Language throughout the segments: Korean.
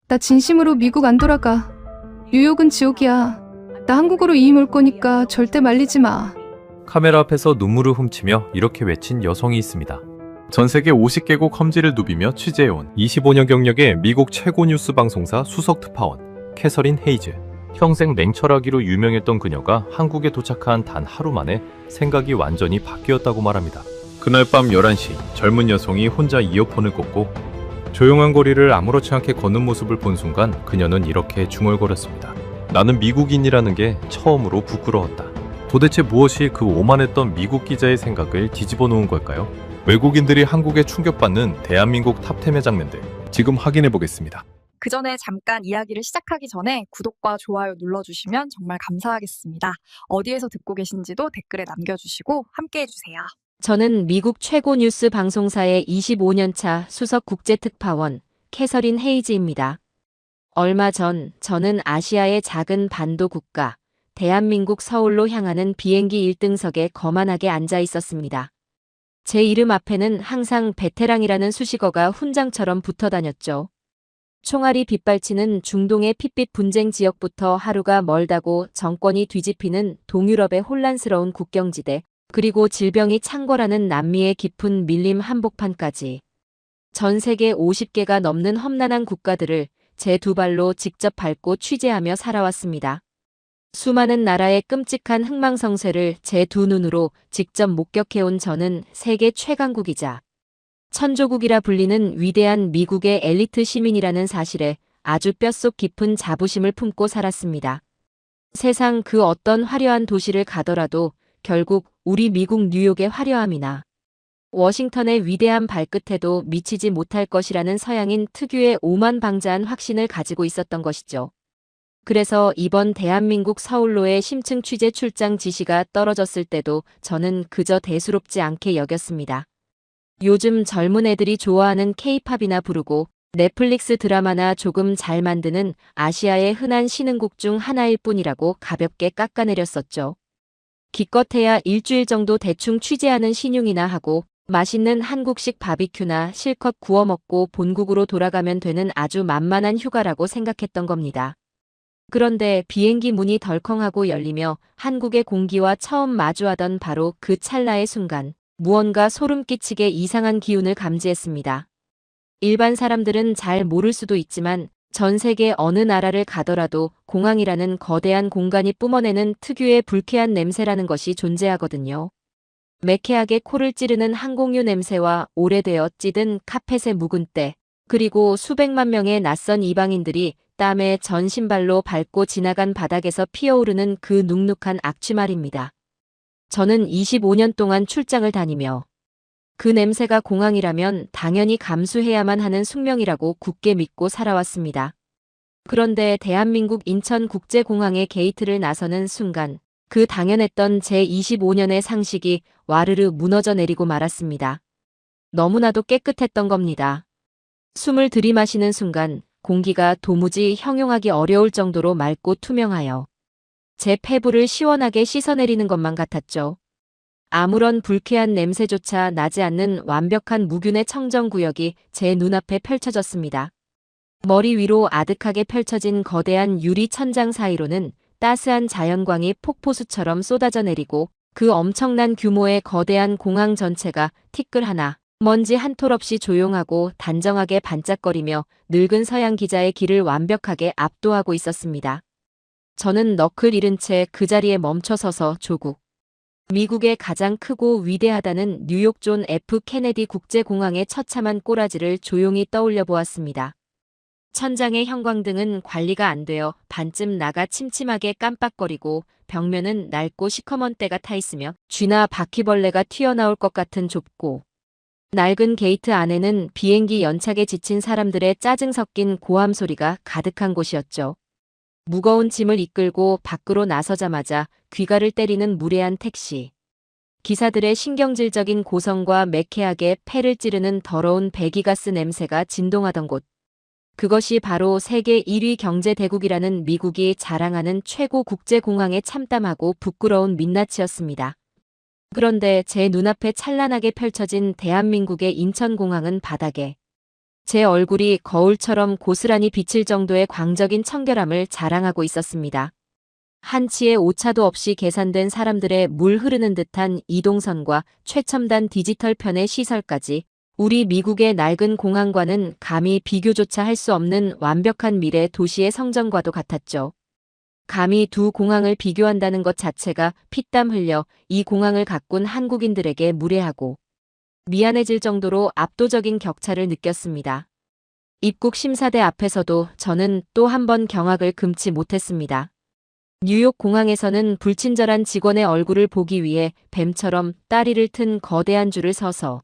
나 진심으로 미국 안 돌아가. 뉴욕은 지옥이야. 나 한국으로 이민 올 거니까 절대 말리지 마. 카메라 앞에서 눈물을 훔치며 이렇게 외친 여성이 있습니다. 전 세계 50개국 험지를 누비며 취재해온 25년 경력의 미국 최고 뉴스 방송사 수석 특파원 캐서린 헤이즈. 평생 냉철하기로 유명했던 그녀가 한국에 도착한 단 하루 만에 생각이 완전히 바뀌었다고 말합니다. 그날 밤 11시 젊은 여성이 혼자 이어폰을 꽂고 조용한 거리를 아무렇지 않게 걷는 모습을 본 순간 그녀는 이렇게 중얼거렸습니다. 나는 미국인이라는 게 처음으로 부끄러웠다. 도대체 무엇이 그 오만했던 미국 기자의 생각을 뒤집어 놓은 걸까요? 외국인들이 한국에 충격받는 대한민국 탑10의 장면들 지금 확인해 보겠습니다. 그 전에 잠깐 이야기를 시작하기 전에 구독과 좋아요 눌러주시면 정말 감사하겠습니다. 어디에서 듣고 계신지도 댓글에 남겨주시고 함께 해주세요. 저는 미국 최고 뉴스 방송사의 25년차 수석 국제특파원 캐서린 헤이즈입니다. 얼마 전 저는 아시아의 작은 반도 국가 대한민국 서울로 향하는 비행기 1등석에 거만하게 앉아 있었습니다. 제 이름 앞에는 항상 베테랑이라는 수식어가 훈장처럼 붙어 다녔죠. 총알이 빗발치는 중동의 핏빛 분쟁 지역부터 하루가 멀다고 정권이 뒤집히는 동유럽의 혼란스러운 국경지대, 그리고 질병이 창궐하는 남미의 깊은 밀림 한복판까지 전 세계 50개가 넘는 험난한 국가들을 제 두 발로 직접 밟고 취재하며 살아왔습니다. 수많은 나라의 끔찍한 흥망성쇠를 제 두 눈으로 직접 목격해온 저는 세계 최강국이자 천조국이라 불리는 위대한 미국의 엘리트 시민이라는 사실에 아주 뼛속 깊은 자부심을 품고 살았습니다. 세상 그 어떤 화려한 도시를 가더라도 결국 우리 미국 뉴욕의 화려함이나 워싱턴의 위대한 발끝에도 미치지 못할 것이라는 서양인 특유의 오만방자한 확신을 가지고 있었던 것이죠. 그래서 이번 대한민국 서울로의 심층 취재 출장 지시가 떨어졌을 때도 저는 그저 대수롭지 않게 여겼습니다. 요즘 젊은 애들이 좋아하는 K-팝이나 부르고 넷플릭스 드라마나 조금 잘 만드는 아시아의 흔한 신흥국 중 하나일 뿐이라고 가볍게 깎아내렸었죠. 기껏해야 일주일 정도 대충 취재하는 신용이나 하고 맛있는 한국식 바비큐나 실컷 구워 먹고 본국으로 돌아가면 되는 아주 만만한 휴가라고 생각했던 겁니다. 그런데 비행기 문이 덜컹하고 열리며 한국의 공기와 처음 마주하던 바로 그 찰나의 순간 무언가 소름 끼치게 이상한 기운을 감지했습니다. 일반 사람들은 잘 모를 수도 있지만 전 세계 어느 나라를 가더라도 공항이라는 거대한 공간이 뿜어내는 특유의 불쾌한 냄새라는 것이 존재하거든요. 매캐하게 코를 찌르는 항공유 냄새와 오래되어 찌든 카펫의 묵은 때, 그리고 수백만 명의 낯선 이방인들이 땀에 전 신발로 밟고 지나간 바닥에서 피어오르는 그 눅눅한 악취 말입니다. 저는 25년 동안 출장을 다니며 그 냄새가 공항이라면 당연히 감수해야만 하는 숙명이라고 굳게 믿고 살아왔습니다. 그런데 대한민국 인천국제공항의 게이트를 나서는 순간 그 당연했던 제 25년의 상식이 와르르 무너져 내리고 말았습니다. 너무나도 깨끗했던 겁니다. 숨을 들이마시는 순간 공기가 도무지 형용하기 어려울 정도로 맑고 투명하여 제 폐부를 시원하게 씻어내리는 것만 같았죠. 아무런 불쾌한 냄새조차 나지 않는 완벽한 무균의 청정구역이 제 눈앞에 펼쳐졌습니다. 머리 위로 아득하게 펼쳐진 거대한 유리 천장 사이로는 따스한 자연광이 폭포수처럼 쏟아져 내리고 그 엄청난 규모의 거대한 공항 전체가 티끌 하나, 먼지 한 톨 없이 조용하고 단정하게 반짝거리며 늙은 서양 기자의 길을 완벽하게 압도하고 있었습니다. 저는 너클 잃은 채 그 자리에 멈춰서서 조국. 미국의 가장 크고 위대하다는 뉴욕 존 F 케네디 국제공항의 처참한 꼬라지를 조용히 떠올려 보았습니다. 천장의 형광등은 관리가 안 되어 반쯤 나가 침침하게 깜빡거리고 벽면은 낡고 시커먼 때가 타 있으며 쥐나 바퀴벌레가 튀어나올 것 같은 좁고 낡은 게이트 안에는 비행기 연착에 지친 사람들의 짜증 섞인 고함 소리가 가득한 곳이었죠. 무거운 짐을 이끌고 밖으로 나서자마자 귀가를 때리는 무례한 택시. 기사들의 신경질적인 고성과 매캐하게 폐를 찌르는 더러운 배기가스 냄새가 진동하던 곳. 그것이 바로 세계 1위 경제대국이라는 미국이 자랑하는 최고 국제공항의 참담하고 부끄러운 민낯이었습니다. 그런데 제 눈앞에 찬란하게 펼쳐진 대한민국의 인천공항은 바닥에 제 얼굴이 거울처럼 고스란히 비칠 정도의 광적인 청결함을 자랑하고 있었습니다. 한치의 오차도 없이 계산된 사람들의 물 흐르는 듯한 이동선과 최첨단 디지털 편의 시설까지 우리 미국의 낡은 공항과는 감히 비교조차 할 수 없는 완벽한 미래 도시의 성전과도 같았죠. 감히 두 공항을 비교한다는 것 자체가 피땀 흘려 이 공항을 가꾼 한국인들에게 무례하고 미안해질 정도로 압도적인 격차를 느꼈습니다. 입국 심사대 앞에서도 저는 또 한 번 경악을 금치 못했습니다. 뉴욕 공항에서는 불친절한 직원의 얼굴을 보기 위해 뱀처럼 다리를 튼 거대한 줄을 서서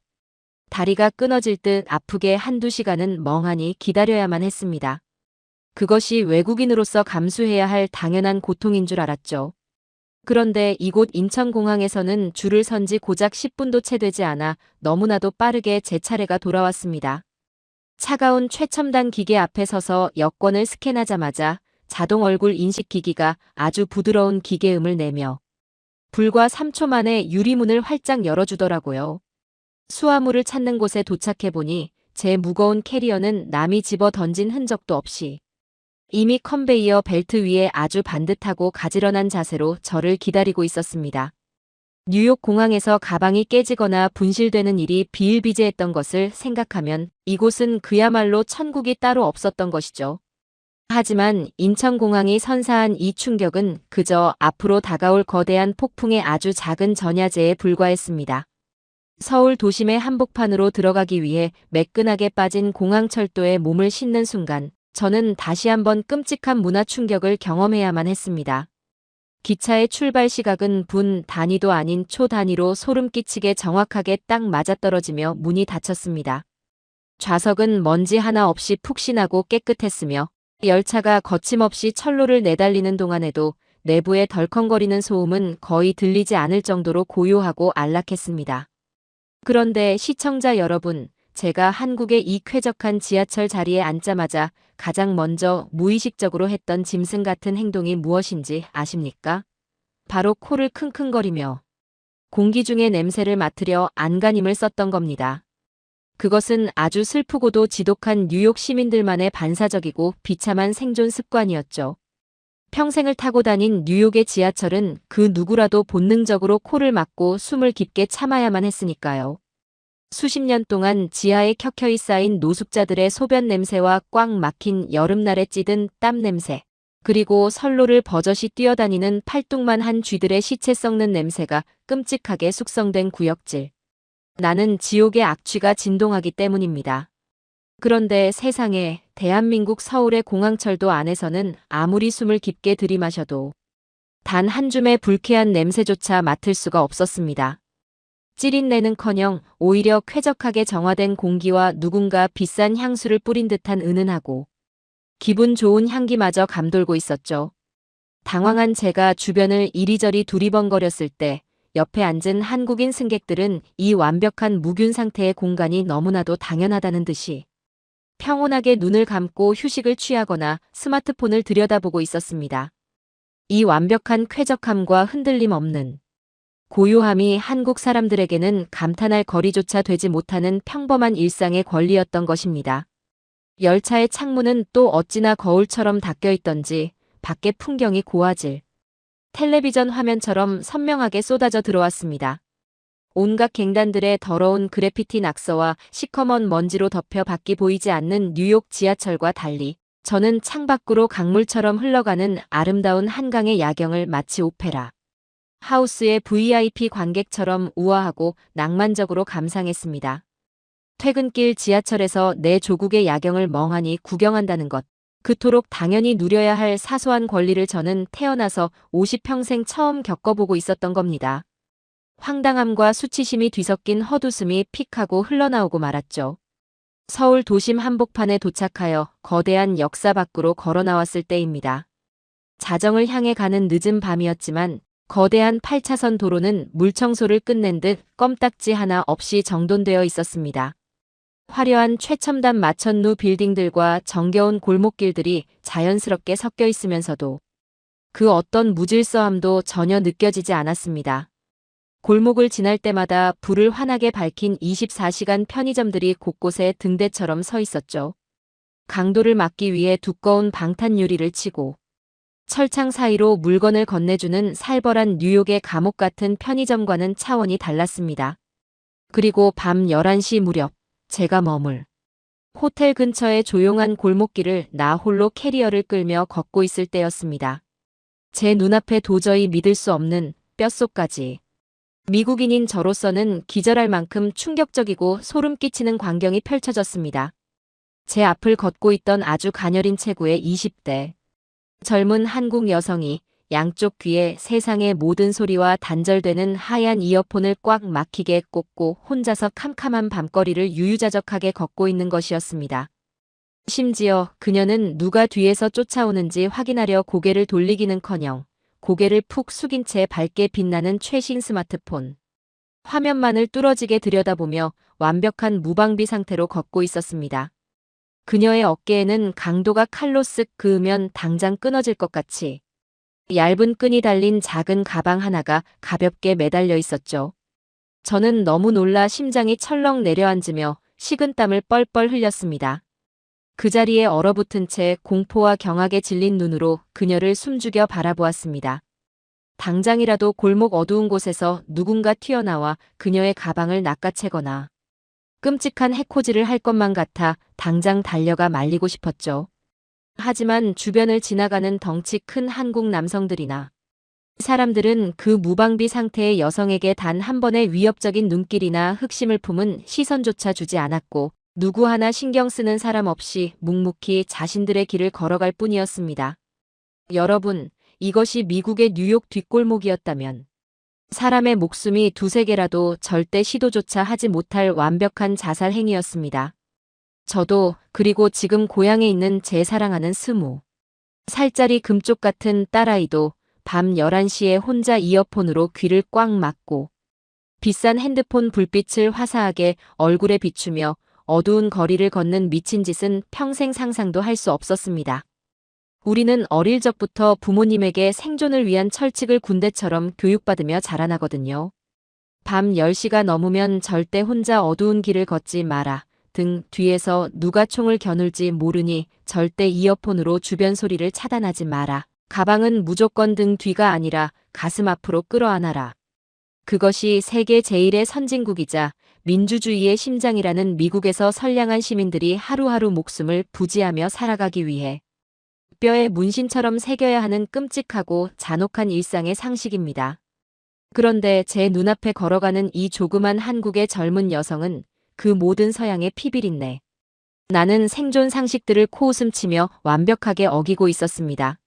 다리가 끊어질 듯 아프게 한두 시간은 멍하니 기다려야만 했습니다. 그것이 외국인으로서 감수해야 할 당연한 고통인 줄 알았죠. 그런데 이곳 인천공항에서는 줄을 선 지 고작 10분도 채 되지 않아 너무나도 빠르게 제 차례가 돌아왔습니다. 차가운 최첨단 기계 앞에 서서 여권을 스캔하자마자 자동 얼굴 인식 기기가 아주 부드러운 기계음을 내며 불과 3초 만에 유리문을 활짝 열어주더라고요. 수화물을 찾는 곳에 도착해보니 제 무거운 캐리어는 남이 집어 던진 흔적도 없이 이미 컨베이어 벨트 위에 아주 반듯하고 가지런한 자세로 저를 기다리고 있었습니다. 뉴욕 공항에서 가방이 깨지거나 분실되는 일이 비일비재했던 것을 생각하면 이곳은 그야말로 천국이 따로 없었던 것이죠. 하지만 인천공항이 선사한 이 충격은 그저 앞으로 다가올 거대한 폭풍의 아주 작은 전야제에 불과했습니다. 서울 도심의 한복판으로 들어가기 위해 매끈하게 빠진 공항철도에 몸을 싣는 순간 저는 다시 한번 끔찍한 문화 충격을 경험해야만 했습니다. 기차의 출발 시각은 분 단위도 아닌 초 단위로 소름 끼치게 정확하게 딱 맞아떨어지며 문이 닫혔습니다. 좌석은 먼지 하나 없이 푹신하고 깨끗했으며 열차가 거침없이 철로를 내달리는 동안에도 내부의 덜컹거리는 소음은 거의 들리지 않을 정도로 고요하고 안락했습니다. 그런데 시청자 여러분, 제가 한국의 이 쾌적한 지하철 자리에 앉자마자 가장 먼저 무의식적으로 했던 짐승 같은 행동이 무엇인지 아십니까? 바로 코를 킁킁거리며 공기 중의 냄새를 맡으려 안간힘을 썼던 겁니다. 그것은 아주 슬프고도 지독한 뉴욕 시민들만의 반사적이고 비참한 생존 습관이었죠. 평생을 타고 다닌 뉴욕의 지하철은 그 누구라도 본능적으로 코를 막고 숨을 깊게 참아야만 했으니까요. 수십 년 동안 지하에 켜켜이 쌓인 노숙자들의 소변 냄새와 꽉 막힌 여름날에 찌든 땀 냄새, 그리고 선로를 버젓이 뛰어다니는 팔뚝만 한 쥐들의 시체 썩는 냄새가 끔찍하게 숙성된 구역질. 나는 지옥의 악취가 진동하기 때문입니다. 그런데 세상에 대한민국 서울의 공항철도 안에서는 아무리 숨을 깊게 들이마셔도 단 한 줌의 불쾌한 냄새조차 맡을 수가 없었습니다. 찌릿내는커녕 오히려 쾌적하게 정화된 공기와 누군가 비싼 향수를 뿌린 듯한 은은하고 기분 좋은 향기마저 감돌고 있었죠. 당황한 제가 주변을 이리저리 두리번거렸을 때 옆에 앉은 한국인 승객들은 이 완벽한 무균 상태의 공간이 너무나도 당연하다는 듯이 평온하게 눈을 감고 휴식을 취하거나 스마트폰을 들여다보고 있었습니다. 이 완벽한 쾌적함과 흔들림 없는 고요함이 한국 사람들에게는 감탄할 거리조차 되지 못하는 평범한 일상의 권리였던 것입니다. 열차의 창문은 또 어찌나 거울처럼 닫혀 있던지 밖의 풍경이 고화질, 텔레비전 화면처럼 선명하게 쏟아져 들어왔습니다. 온갖 갱단들의 더러운 그래피티 낙서와 시커먼 먼지로 덮여 밖이 보이지 않는 뉴욕 지하철과 달리 저는 창밖으로 강물처럼 흘러가는 아름다운 한강의 야경을 마치 오페라 하우스의 VIP 관객처럼 우아하고 낭만적으로 감상했습니다. 퇴근길 지하철에서 내 조국의 야경을 멍하니 구경한다는 것, 그토록 당연히 누려야 할 사소한 권리를 저는 태어나서 50평생 처음 겪어보고 있었던 겁니다. 황당함과 수치심이 뒤섞인 헛웃음이 픽하고 흘러나오고 말았죠. 서울 도심 한복판에 도착하여 거대한 역사 밖으로 걸어 나왔을 때입니다. 자정을 향해 가는 늦은 밤이었지만 거대한 8차선 도로는 물청소를 끝낸 듯 껌딱지 하나 없이 정돈되어 있었습니다. 화려한 최첨단 마천루 빌딩들과 정겨운 골목길들이 자연스럽게 섞여 있으면서도 그 어떤 무질서함도 전혀 느껴지지 않았습니다. 골목을 지날 때마다 불을 환하게 밝힌 24시간 편의점들이 곳곳에 등대처럼 서 있었죠. 강도를 막기 위해 두꺼운 방탄 유리를 치고 철창 사이로 물건을 건네주는 살벌한 뉴욕의 감옥 같은 편의점과는 차원이 달랐습니다. 그리고 밤 11시 무렵 제가 머물 호텔 근처의 조용한 골목길을 나 홀로 캐리어를 끌며 걷고 있을 때였습니다. 제 눈앞에 도저히 믿을 수 없는 뼛속까지 미국인인 저로서는 기절할 만큼 충격적이고 소름 끼치는 광경이 펼쳐졌습니다. 제 앞을 걷고 있던 아주 가녀린 체구의 20대 젊은 한국 여성이 양쪽 귀에 세상의 모든 소리와 단절되는 하얀 이어폰을 꽉 막히게 꽂고 혼자서 캄캄한 밤거리를 유유자적하게 걷고 있는 것이었습니다. 심지어 그녀는 누가 뒤에서 쫓아오는지 확인하려 고개를 돌리기는커녕 고개를 푹 숙인 채 밝게 빛나는 최신 스마트폰 화면만을 뚫어지게 들여다보며 완벽한 무방비 상태로 걷고 있었습니다. 그녀의 어깨에는 강도가 칼로 쓱 그으면 당장 끊어질 것 같이 얇은 끈이 달린 작은 가방 하나가 가볍게 매달려 있었죠. 저는 너무 놀라 심장이 철렁 내려앉으며 식은땀을 뻘뻘 흘렸습니다. 그 자리에 얼어붙은 채 공포와 경악에 질린 눈으로 그녀를 숨죽여 바라보았습니다. 당장이라도 골목 어두운 곳에서 누군가 튀어나와 그녀의 가방을 낚아채거나 끔찍한 해코지를 할 것만 같아 당장 달려가 말리고 싶었죠. 하지만 주변을 지나가는 덩치 큰 한국 남성들이나 사람들은 그 무방비 상태의 여성에게 단 한 번의 위협적인 눈길이나 흑심을 품은 시선조차 주지 않았고 누구 하나 신경 쓰는 사람 없이 묵묵히 자신들의 길을 걸어갈 뿐이었습니다. 여러분, 이것이 미국의 뉴욕 뒷골목이었다면 사람의 목숨이 두세 개라도 절대 시도조차 하지 못할 완벽한 자살 행위였습니다. 저도 그리고 지금 고향에 있는 제 사랑하는 20살짜리 금쪽 같은 딸아이도 밤 11시에 혼자 이어폰으로 귀를 꽉 막고 비싼 핸드폰 불빛을 화사하게 얼굴에 비추며 어두운 거리를 걷는 미친 짓은 평생 상상도 할 수 없었습니다. 우리는 어릴 적부터 부모님에게 생존을 위한 철칙을 군대처럼 교육받으며 자라나거든요. 밤 10시가 넘으면 절대 혼자 어두운 길을 걷지 마라. 등 뒤에서 누가 총을 겨눌지 모르니 절대 이어폰으로 주변 소리를 차단하지 마라. 가방은 무조건 등 뒤가 아니라 가슴 앞으로 끌어안아라. 그것이 세계 제1의 선진국이자 민주주의의 심장이라는 미국에서 선량한 시민들이 하루하루 목숨을 부지하며 살아가기 위해 뼈에 문신처럼 새겨야 하는 끔찍하고 잔혹한 일상의 상식입니다. 그런데 제 눈앞에 걸어가는 이 조그만 한국의 젊은 여성은 그 모든 서양의 피비린내. 나는 생존 상식들을 코웃음치며 완벽하게 어기고 있었습니다.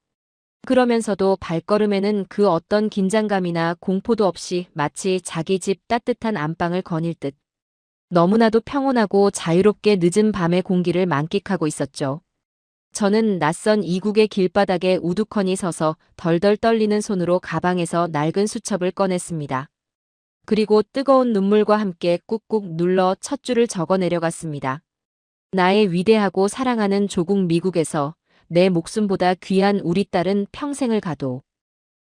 그러면서도 발걸음에는 그 어떤 긴장감이나 공포도 없이 마치 자기 집 따뜻한 안방을 거닐 듯 너무나도 평온하고 자유롭게 늦은 밤의 공기를 만끽하고 있었죠. 저는 낯선 이국의 길바닥에 우두커니 서서 덜덜 떨리는 손으로 가방에서 낡은 수첩을 꺼냈습니다. 그리고 뜨거운 눈물과 함께 꾹꾹 눌러 첫 줄을 적어 내려갔습니다. 나의 위대하고 사랑하는 조국 미국에서 내 목숨보다 귀한 우리 딸은 평생을 가도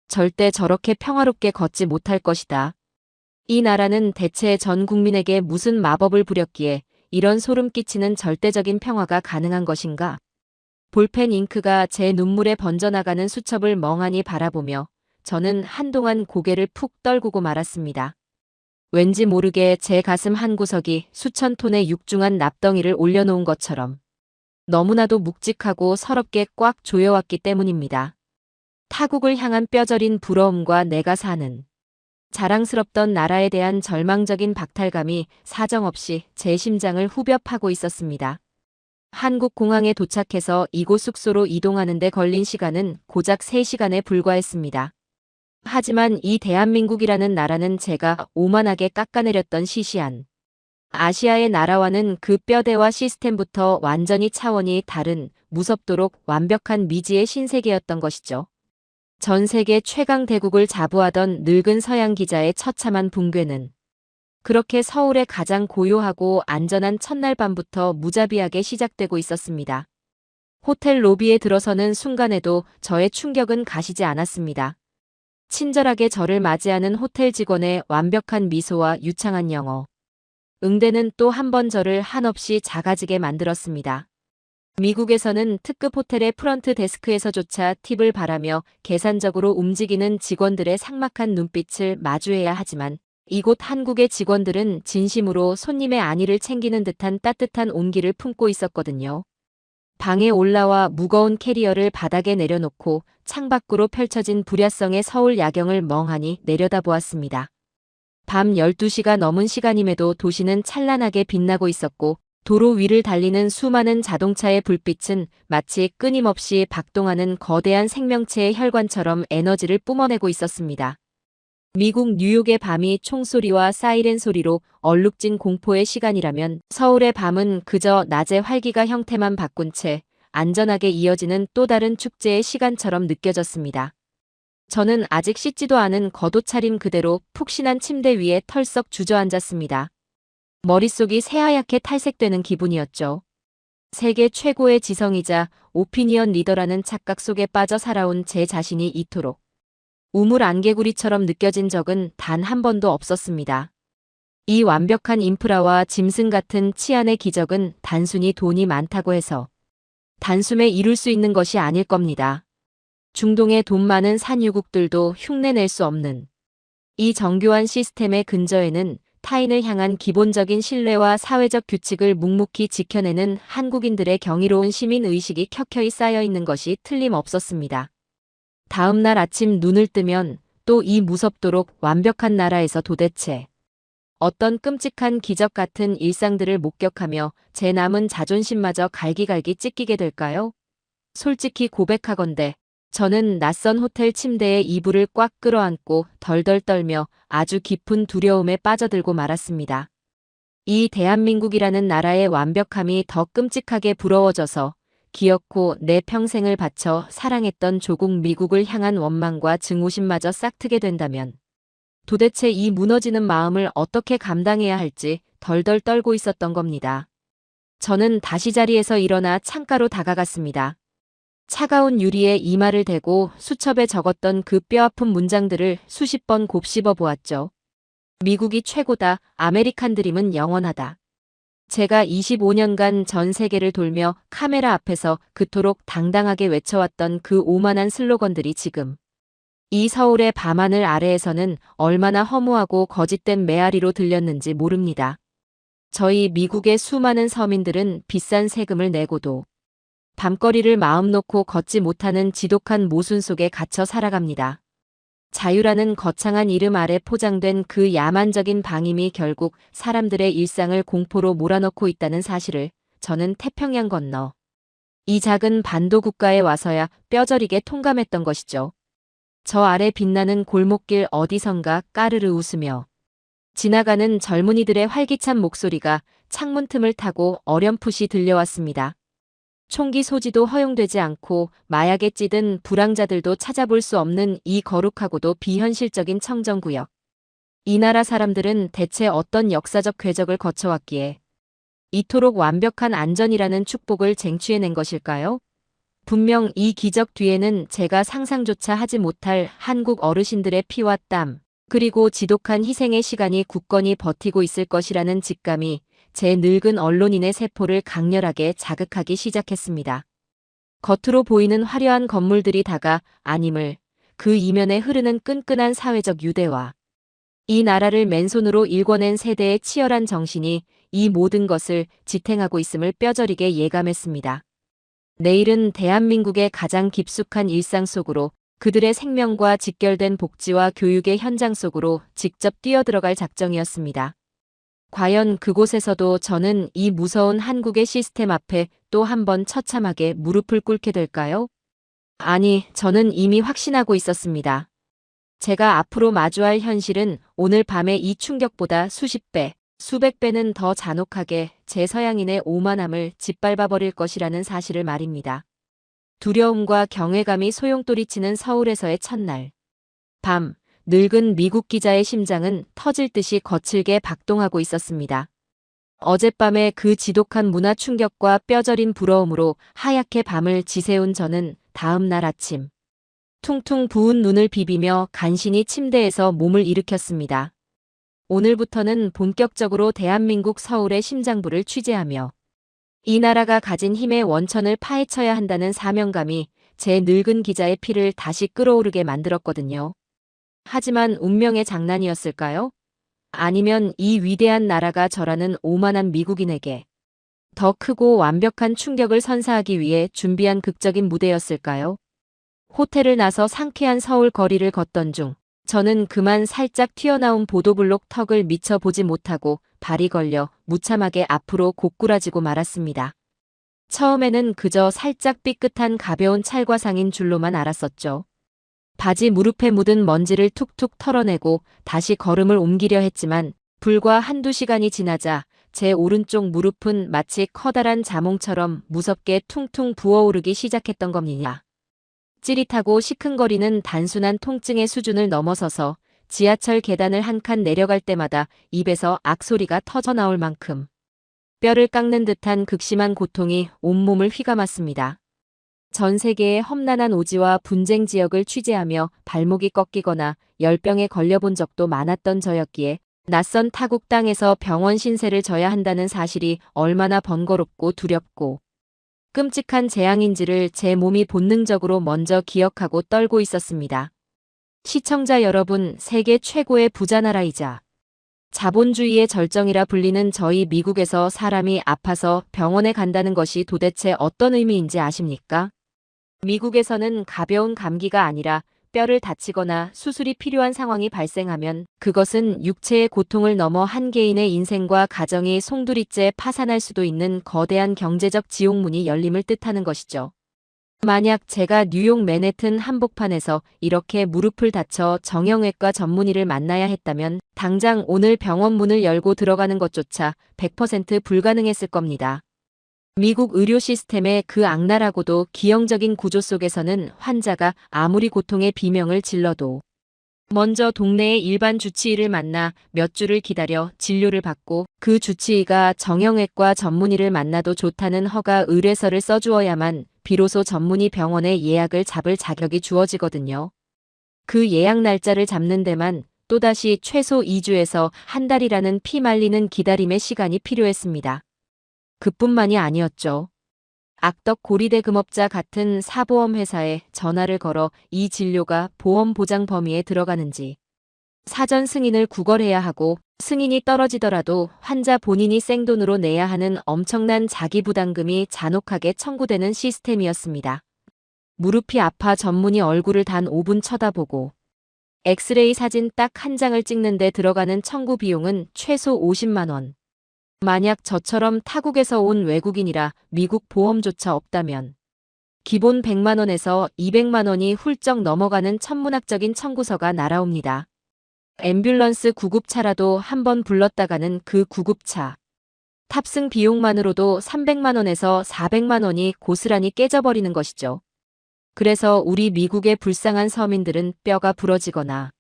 절대 저렇게 평화롭게 걷지 못할 것이다. 이 나라는 대체 전 국민에게 무슨 마법을 부렸기에 이런 소름 끼치는 절대적인 평화가 가능한 것인가? 볼펜 잉크가 제 눈물에 번져나가는 수첩을 멍하니 바라보며 저는 한동안 고개를 푹 떨구고 말았습니다. 왠지 모르게 제 가슴 한구석이 수천 톤의 육중한 납덩이를 올려놓은 것처럼 너무나도 묵직하고 서럽게 꽉 조여왔기 때문입니다. 타국을 향한 뼈저린 부러움과 내가 사는 자랑스럽던 나라에 대한 절망적인 박탈감이 사정없이 제 심장을 후벼 파고 있었습니다. 한국 공항에 도착해서 이곳 숙소로 이동하는 데 걸린 시간은 고작 3시간에 불과했습니다. 하지만 이 대한민국이라는 나라는 제가 오만하게 깎아내렸던 시시한 아시아의 나라와는 그 뼈대와 시스템부터 완전히 차원이 다른 무섭도록 완벽한 미지의 신세계였던 것이죠. 전 세계 최강 대국을 자부하던 늙은 서양 기자의 처참한 붕괴는 그렇게 서울의 가장 고요하고 안전한 첫날 밤부터 무자비하게 시작되고 있었습니다. 호텔 로비에 들어서는 순간에도 저의 충격은 가시지 않았습니다. 친절하게 저를 맞이하는 호텔 직원의 완벽한 미소와 유창한 영어. 응대는 또 한 번 저를 한없이 작아지게 만들었습니다. 미국에서는 특급 호텔의 프런트 데스크에서조차 팁을 바라며 계산적으로 움직이는 직원들의 삭막한 눈빛을 마주해야 하지만 이곳 한국의 직원들은 진심으로 손님의 안위를 챙기는 듯한 따뜻한 온기를 품고 있었거든요. 방에 올라와 무거운 캐리어를 바닥에 내려놓고 창밖으로 펼쳐진 불야성의 서울 야경을 멍하니 내려다보았습니다. 밤 12시가 넘은 시간임에도 도시는 찬란하게 빛나고 있었고 도로 위를 달리는 수많은 자동차의 불빛은 마치 끊임없이 박동하는 거대한 생명체의 혈관처럼 에너지를 뿜어내고 있었습니다. 미국 뉴욕의 밤이 총소리와 사이렌 소리로 얼룩진 공포의 시간이라면 서울의 밤은 그저 낮의 활기가 형태만 바꾼 채 안전하게 이어지는 또 다른 축제의 시간처럼 느껴졌습니다. 저는 아직 씻지도 않은 겉옷차림 그대로 푹신한 침대 위에 털썩 주저앉았습니다. 머릿속이 새하얗게 탈색되는 기분이었죠. 세계 최고의 지성이자 오피니언 리더라는 착각 속에 빠져 살아온 제 자신이 이토록 우물 안개구리처럼 느껴진 적은 단 한 번도 없었습니다. 이 완벽한 인프라와 짐승 같은 치안의 기적은 단순히 돈이 많다고 해서 단숨에 이룰 수 있는 것이 아닐 겁니다. 중동의 돈 많은 산유국들도 흉내낼 수 없는 이 정교한 시스템의 근저에는 타인을 향한 기본적인 신뢰와 사회적 규칙을 묵묵히 지켜내는 한국인들의 경이로운 시민의식이 켜켜이 쌓여 있는 것이 틀림없었습니다. 다음 날 아침 눈을 뜨면 또 이 무섭도록 완벽한 나라에서 도대체 어떤 끔찍한 기적 같은 일상들을 목격하며 제 남은 자존심마저 갈기갈기 찢기게 될까요? 솔직히 고백하건대 저는 낯선 호텔 침대에 이불을 꽉 끌어안고 덜덜 떨며 아주 깊은 두려움에 빠져들고 말았습니다. 이 대한민국이라는 나라의 완벽함이 더 끔찍하게 부러워져서 기어코 내 평생을 바쳐 사랑했던 조국 미국을 향한 원망과 증오심마저 싹트게 된다면 도대체 이 무너지는 마음을 어떻게 감당해야 할지 덜덜 떨고 있었던 겁니다. 저는 다시 자리에서 일어나 창가로 다가갔습니다. 차가운 유리에 이마를 대고 수첩에 적었던 그 뼈아픈 문장들을 수십 번 곱씹어 보았죠. 미국이 최고다. 아메리칸 드림은 영원하다. 제가 25년간 전 세계를 돌며 카메라 앞에서 그토록 당당하게 외쳐왔던 그 오만한 슬로건들이 지금 이 서울의 밤하늘 아래에서는 얼마나 허무하고 거짓된 메아리로 들렸는지 모릅니다. 저희 미국의 수많은 서민들은 비싼 세금을 내고도 밤거리를 마음 놓고 걷지 못하는 지독한 모순 속에 갇혀 살아갑니다. 자유라는 거창한 이름 아래 포장된 그 야만적인 방임이 결국 사람들의 일상을 공포로 몰아넣고 있다는 사실을 저는 태평양 건너 이 작은 반도 국가에 와서야 뼈저리게 통감했던 것이죠. 저 아래 빛나는 골목길 어디선가 까르르 웃으며 지나가는 젊은이들의 활기찬 목소리가 창문 틈을 타고 어렴풋이 들려왔습니다. 총기 소지도 허용되지 않고 마약에 찌든 불황자들도 찾아볼 수 없는 이 거룩하고도 비현실적인 청정구역. 이 나라 사람들은 대체 어떤 역사적 궤적을 거쳐왔기에 이토록 완벽한 안전이라는 축복을 쟁취해낸 것일까요? 분명 이 기적 뒤에는 제가 상상조차 하지 못할 한국 어르신들의 피와 땀, 그리고 지독한 희생의 시간이 굳건히 버티고 있을 것이라는 직감이 제 늙은 언론인의 세포를 강렬하게 자극하기 시작했습니다. 겉으로 보이는 화려한 건물들이 다가 아님을 그 이면에 흐르는 끈끈한 사회적 유대와 이 나라를 맨손으로 일궈낸 세대의 치열한 정신이 이 모든 것을 지탱하고 있음을 뼈저리게 예감했습니다. 내일은 대한민국의 가장 깊숙한 일상 속으로 그들의 생명과 직결된 복지와 교육의 현장 속으로 직접 뛰어들어갈 작정이었습니다. 과연 그곳에서도 저는 이 무서운 한국의 시스템 앞에 또 한 번 처참하게 무릎을 꿇게 될까요? 아니, 저는 이미 확신하고 있었습니다. 제가 앞으로 마주할 현실은 오늘 밤의 이 충격보다 수십 배, 수백 배는 더 잔혹하게 제 서양인의 오만함을 짓밟아버릴 것이라는 사실을 말입니다. 두려움과 경외감이 소용돌이치는 서울에서의 첫날 밤, 늙은 미국 기자의 심장은 터질 듯이 거칠게 박동하고 있었습니다. 어젯밤의 그 지독한 문화 충격과 뼈저린 부러움으로 하얗게 밤을 지새운 저는 다음 날 아침 퉁퉁 부은 눈을 비비며 간신히 침대에서 몸을 일으켰습니다. 오늘부터는 본격적으로 대한민국 서울의 심장부를 취재하며 이 나라가 가진 힘의 원천을 파헤쳐야 한다는 사명감이 제 늙은 기자의 피를 다시 끓어오르게 만들었거든요. 하지만 운명의 장난이었을까요? 아니면 이 위대한 나라가 저라는 오만한 미국인에게 더 크고 완벽한 충격을 선사하기 위해 준비한 극적인 무대였을까요? 호텔을 나서 상쾌한 서울 거리를 걷던 중 저는 그만 살짝 튀어나온 보도블록 턱을 미처 보지 못하고 발이 걸려 무참하게 앞으로 고꾸라지고 말았습니다. 처음에는 그저 살짝 삐끗한 가벼운 찰과상인 줄로만 알았었죠. 바지 무릎에 묻은 먼지를 툭툭 털어내고 다시 걸음을 옮기려 했지만 불과 한두 시간이 지나자 제 오른쪽 무릎은 마치 커다란 자몽처럼 무섭게 퉁퉁 부어오르기 시작했던 겁니다. 찌릿하고 시큰거리는 단순한 통증의 수준을 넘어서서 지하철 계단을 한 칸 내려갈 때마다 입에서 악소리가 터져나올 만큼 뼈를 깎는 듯한 극심한 고통이 온몸을 휘감았습니다. 전 세계의 험난한 오지와 분쟁 지역을 취재하며 발목이 꺾이거나 열병에 걸려본 적도 많았던 저였기에 낯선 타국 땅에서 병원 신세를 져야 한다는 사실이 얼마나 번거롭고 두렵고 끔찍한 재앙인지를 제 몸이 본능적으로 먼저 기억하고 떨고 있었습니다. 시청자 여러분, 세계 최고의 부자 나라이자 자본주의의 절정이라 불리는 저희 미국에서 사람이 아파서 병원에 간다는 것이 도대체 어떤 의미인지 아십니까? 미국에서는 가벼운 감기가 아니라 뼈를 다치거나 수술이 필요한 상황이 발생하면 그것은 육체의 고통을 넘어 한 개인의 인생과 가정이 송두리째 파산할 수도 있는 거대한 경제적 지옥문이 열림을 뜻하는 것이죠. 만약 제가 뉴욕 맨해튼 한복판에서 이렇게 무릎을 다쳐 정형외과 전문의를 만나야 했다면 당장 오늘 병원 문을 열고 들어가는 것조차 100% 불가능했을 겁니다. 미국 의료 시스템의 그 악랄하고도 기형적인 구조 속에서는 환자가 아무리 고통의 비명을 질러도 먼저 동네의 일반 주치의를 만나 몇 주를 기다려 진료를 받고 그 주치의가 정형외과 전문의를 만나도 좋다는 허가 의뢰서를 써주어야만 비로소 전문의 병원에 예약을 잡을 자격이 주어지거든요. 그 예약 날짜를 잡는 데만 또다시 최소 2주에서 한 달이라는 피말리는 기다림의 시간이 필요했습니다. 그뿐만이 아니었죠. 악덕 고리대 금업자 같은 사보험 회사에 전화를 걸어 이 진료가 보험 보장 범위에 들어가는지 사전 승인을 구걸해야 하고 승인이 떨어지더라도 환자 본인이 생돈으로 내야 하는 엄청난 자기부담금이 잔혹하게 청구되는 시스템이었습니다. 무릎이 아파 전문의 얼굴을 단 5분 쳐다보고 엑스레이 사진 딱 한 장을 찍는데 들어가는 청구 비용은 최소 50만 원. 만약 저처럼 타국에서 온 외국인이라 미국 보험조차 없다면 기본 100만 원에서 200만 원이 훌쩍 넘어가는 천문학적인 청구서가 날아옵니다. 앰뷸런스 구급차라도 한번 불렀다가는 그 구급차 탑승 비용만으로도 300만 원에서 400만 원이 고스란히 깨져버리는 것이죠. 그래서 우리 미국의 불쌍한 서민들은 뼈가 부러지거나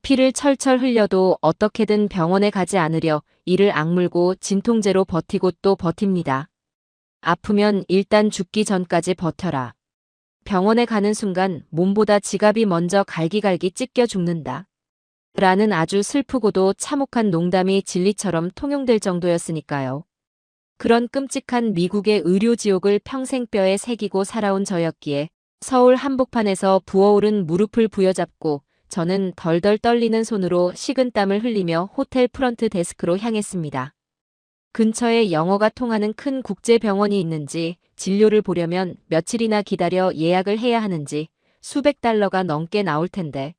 피를 철철 흘려도 어떻게든 병원에 가지 않으려 이를 악물고 진통제로 버티고 또 버팁니다. 아프면 일단 죽기 전까지 버텨라. 병원에 가는 순간 몸보다 지갑이 먼저 갈기갈기 찢겨 죽는다. 라는 아주 슬프고도 참혹한 농담이 진리처럼 통용될 정도였으니까요. 그런 끔찍한 미국의 의료지옥을 평생 뼈에 새기고 살아온 저였기에 서울 한복판에서 부어오른 무릎을 부여잡고 저는 덜덜 떨리는 손으로 식은땀을 흘리며 호텔 프런트 데스크로 향했습니다. 근처에 영어가 통하는 큰 국제병원이 있는지, 진료를 보려면 며칠이나 기다려 예약을 해야 하는지 수백 달러가 넘게 나올 텐데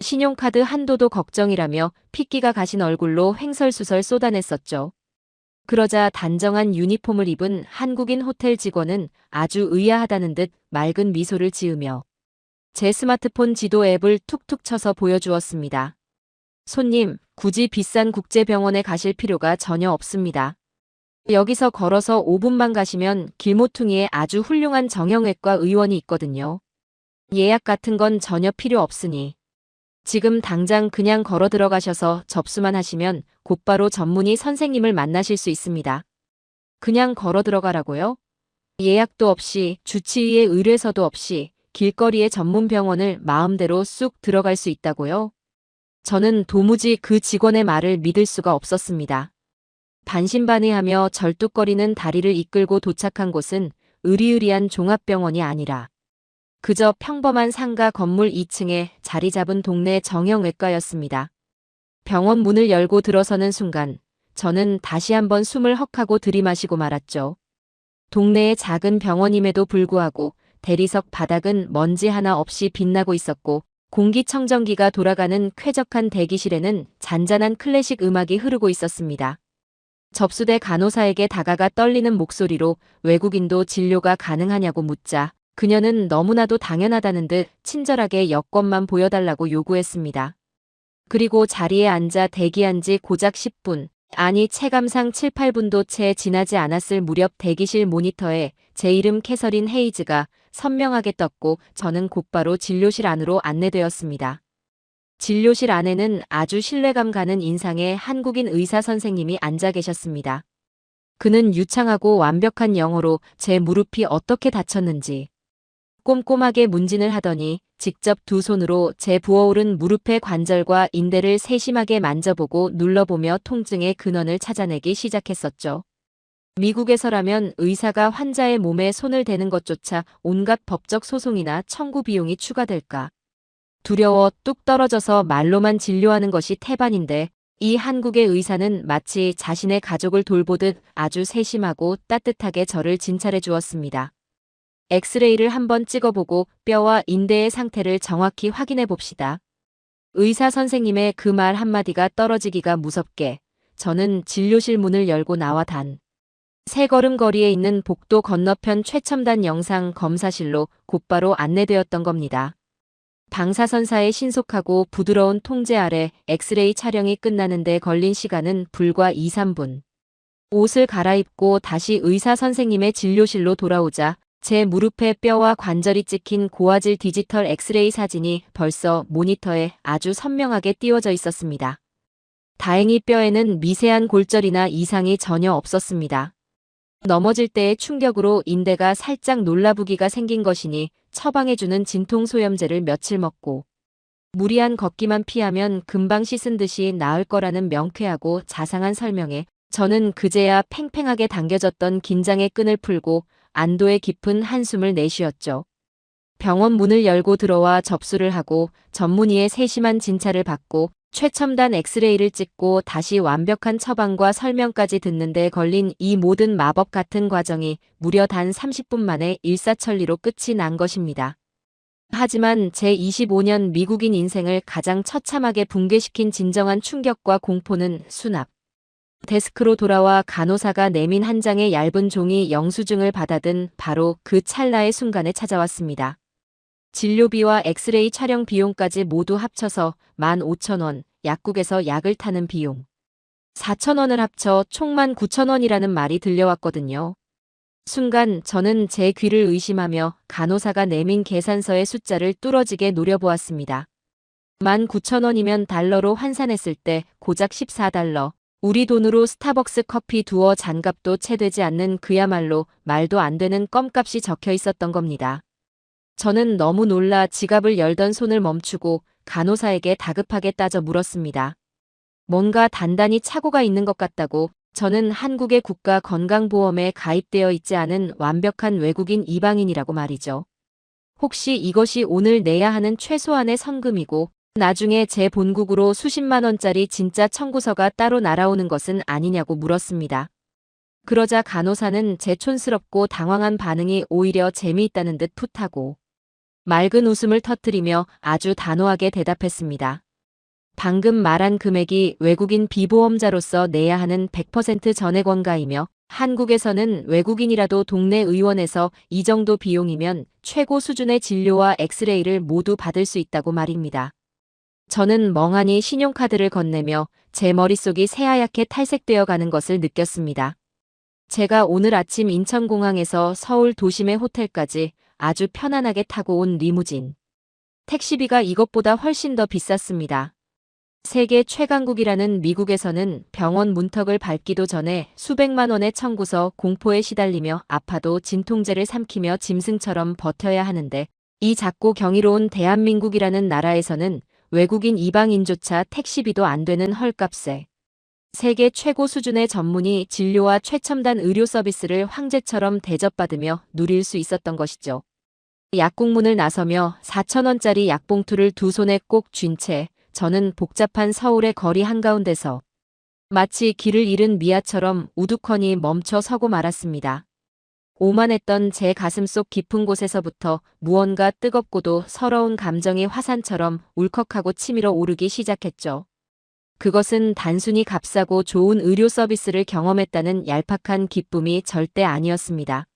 신용카드 한도도 걱정이라며 핏기가 가신 얼굴로 횡설수설 쏟아냈었죠. 그러자 단정한 유니폼을 입은 한국인 호텔 직원은 아주 의아하다는 듯 맑은 미소를 지으며 제 스마트폰 지도 앱을 툭툭 쳐서 보여주었습니다. 손님, 굳이 비싼 국제병원에 가실 필요가 전혀 없습니다. 여기서 걸어서 5분만 가시면 길모퉁이에 아주 훌륭한 정형외과 의원이 있거든요. 예약 같은 건 전혀 필요 없으니 지금 당장 그냥 걸어 들어가셔서 접수만 하시면 곧바로 전문의 선생님을 만나실 수 있습니다. 그냥 걸어 들어가라고요? 예약도 없이, 주치의의 의뢰서도 없이, 길거리의 전문 병원을 마음대로 쑥 들어갈 수 있다고요? 저는 도무지 그 직원의 말을 믿을 수가 없었습니다. 반신반의하며 절뚝거리는 다리를 이끌고 도착한 곳은 으리으리한 종합병원이 아니라 그저 평범한 상가 건물 2층에 자리 잡은 동네 정형외과였습니다. 병원 문을 열고 들어서는 순간 저는 다시 한번 숨을 헉하고 들이마시고 말았죠. 동네의 작은 병원임에도 불구하고 대리석 바닥은 먼지 하나 없이 빛나고 있었고 공기청정기가 돌아가는 쾌적한 대기실에는 잔잔한 클래식 음악이 흐르고 있었습니다. 접수대 간호사에게 다가가 떨리는 목소리로 외국인도 진료가 가능하냐고 묻자 그녀는 너무나도 당연하다는 듯 친절하게 여권만 보여달라고 요구했습니다. 그리고 자리에 앉아 대기한 지 고작 10분, 아니 체감상 7, 8분도 채 지나지 않았을 무렵 대기실 모니터에 제 이름 캐서린 헤이즈가 선명하게 떴고 저는 곧바로 진료실 안으로 안내되었습니다. 진료실 안에는 아주 신뢰감 가는 인상의 한국인 의사 선생님이 앉아 계셨습니다. 그는 유창하고 완벽한 영어로 제 무릎이 어떻게 다쳤는지 꼼꼼하게 문진을 하더니 직접 두 손으로 제 부어오른 무릎의 관절과 인대를 세심하게 만져보고 눌러보며 통증의 근원을 찾아내기 시작했었죠. 미국에서라면 의사가 환자의 몸에 손을 대는 것조차 온갖 법적 소송이나 청구 비용이 추가될까 두려워 뚝 떨어져서 말로만 진료하는 것이 태반인데 이 한국의 의사는 마치 자신의 가족을 돌보듯 아주 세심하고 따뜻하게 저를 진찰해 주었습니다. 엑스레이를 한번 찍어보고 뼈와 인대의 상태를 정확히 확인해 봅시다. 의사 선생님의 그 말 한마디가 떨어지기가 무섭게 저는 진료실 문을 열고 나와 세 걸음 거리에 있는 복도 건너편 최첨단 영상 검사실로 곧바로 안내되었던 겁니다. 방사선사의 신속하고 부드러운 통제 아래 엑스레이 촬영이 끝나는데 걸린 시간은 불과 2, 3분. 옷을 갈아입고 다시 의사 선생님의 진료실로 돌아오자 제 무릎에 뼈와 관절이 찍힌 고화질 디지털 엑스레이 사진이 벌써 모니터에 아주 선명하게 띄워져 있었습니다. 다행히 뼈에는 미세한 골절이나 이상이 전혀 없었습니다. 넘어질 때의 충격으로 인대가 살짝 놀라부기가 생긴 것이니 처방해주는 진통소염제를 며칠 먹고 무리한 걷기만 피하면 금방 씻은 듯이 나을 거라는 명쾌하고 자상한 설명에 저는 그제야 팽팽하게 당겨졌던 긴장의 끈을 풀고 안도의 깊은 한숨을 내쉬었죠. 병원 문을 열고 들어와 접수를 하고 전문의의 세심한 진찰을 받고 최첨단 엑스레이를 찍고 다시 완벽한 처방과 설명까지 듣는데 걸린 이 모든 마법 같은 과정이 무려 단 30분 만에 일사천리로 끝이 난 것입니다. 하지만 제 25년 미국인 인생을 가장 처참하게 붕괴시킨 진정한 충격과 공포는 수납. 데스크로 돌아와 간호사가 내민 한 장의 얇은 종이 영수증을 받아든 바로 그 찰나의 순간에 찾아왔습니다. 진료비와 엑스레이 촬영 비용까지 모두 합쳐서 15,000원, 약국에서 약을 타는 비용. 4,000원을 합쳐 총 19,000원이라는 말이 들려왔거든요. 순간 저는 제 귀를 의심하며 간호사가 내민 계산서의 숫자를 뚫어지게 노려보았습니다. 19,000원이면 달러로 환산했을 때 고작 14달러. 우리 돈으로 스타벅스 커피 두어 잔값도 채 되지 않는 그야말로 말도 안 되는 껌값이 적혀 있었던 겁니다. 저는 너무 놀라 지갑을 열던 손을 멈추고 간호사에게 다급하게 따져 물었습니다. 뭔가 단단히 착오가 있는 것 같다고. 저는 한국의 국가 건강보험에 가입되어 있지 않은 완벽한 외국인 이방인이라고 말이죠. 혹시 이것이 오늘 내야 하는 최소한의 성금이고 나중에 제 본국으로 수십만 원짜리 진짜 청구서가 따로 날아오는 것은 아니냐고 물었습니다. 그러자 간호사는 제 촌스럽고 당황한 반응이 오히려 재미있다는 듯 풋하고 맑은 웃음을 터뜨리며 아주 단호하게 대답했습니다. 방금 말한 금액이 외국인 비보험자로서 내야 하는 100% 전액원가이며 한국에서는 외국인이라도 동네 의원에서 이 정도 비용이면 최고 수준의 진료와 엑스레이를 모두 받을 수 있다고 말입니다. 저는 멍하니 신용카드를 건네며 제 머릿속이 새하얗게 탈색되어 가는 것을 느꼈습니다. 제가 오늘 아침 인천공항에서 서울 도심의 호텔까지 아주 편안하게 타고 온 리무진. 택시비가 이것보다 훨씬 더 비쌌습니다. 세계 최강국이라는 미국에서는 병원 문턱을 밟기도 전에 수백만 원의 청구서 공포에 시달리며 아파도 진통제를 삼키며 짐승처럼 버텨야 하는데 이 작고 경이로운 대한민국이라는 나라에서는 외국인 이방인조차 택시비도 안 되는 헐값에 세계 최고 수준의 전문의 진료와 최첨단 의료 서비스를 황제처럼 대접받으며 누릴 수 있었던 것이죠. 약국문을 나서며 4,000원짜리 약봉투를 두 손에 꼭 쥔 채 저는 복잡한 서울의 거리 한가운데서 마치 길을 잃은 미아처럼 우두커니 멈춰 서고 말았습니다. 오만했던 제 가슴속 깊은 곳에서부터 무언가 뜨겁고도 서러운 감정이 화산처럼 울컥하고 치밀어 오르기 시작했죠. 그것은 단순히 값싸고 좋은 의료 서비스를 경험했다는 얄팍한 기쁨이 절대 아니었습니다.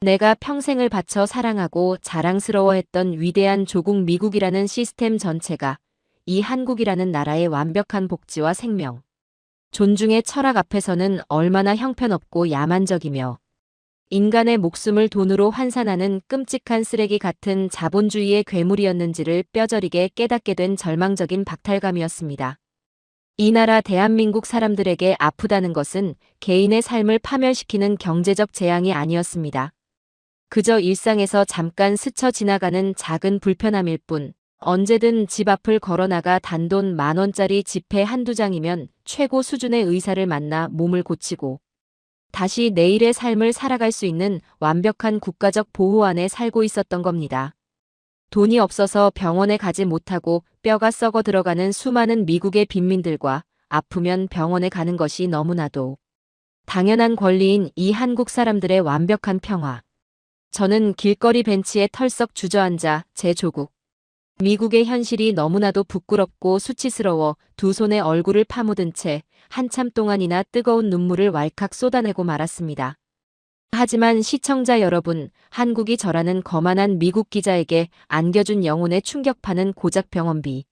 내가 평생을 바쳐 사랑하고 자랑스러워했던 위대한 조국 미국이라는 시스템 전체가 이 한국이라는 나라의 완벽한 복지와 생명, 존중의 철학 앞에서는 얼마나 형편없고 야만적이며 인간의 목숨을 돈으로 환산하는 끔찍한 쓰레기 같은 자본주의의 괴물이었는지를 뼈저리게 깨닫게 된 절망적인 박탈감이었습니다. 이 나라 대한민국 사람들에게 아프다는 것은 개인의 삶을 파멸시키는 경제적 재앙이 아니었습니다. 그저 일상에서 잠깐 스쳐 지나가는 작은 불편함일 뿐, 언제든 집 앞을 걸어나가 단돈 10,000원짜리 지폐 한두 장이면 최고 수준의 의사를 만나 몸을 고치고 다시 내일의 삶을 살아갈 수 있는 완벽한 국가적 보호 안에 살고 있었던 겁니다. 돈이 없어서 병원에 가지 못하고 뼈가 썩어 들어가는 수많은 미국의 빈민들과 아프면 병원에 가는 것이 너무나도 당연한 권리인 이 한국 사람들의 완벽한 평화. 저는 길거리 벤치에 털썩 주저앉아 제 조국 미국의 현실이 너무나도 부끄럽고 수치스러워 두 손에 얼굴을 파묻은 채 한참 동안이나 뜨거운 눈물을 왈칵 쏟아내고 말았습니다. 하지만 시청자 여러분, 한국이 저라는 거만한 미국 기자에게 안겨준 영혼의 충격파는 고작 병원비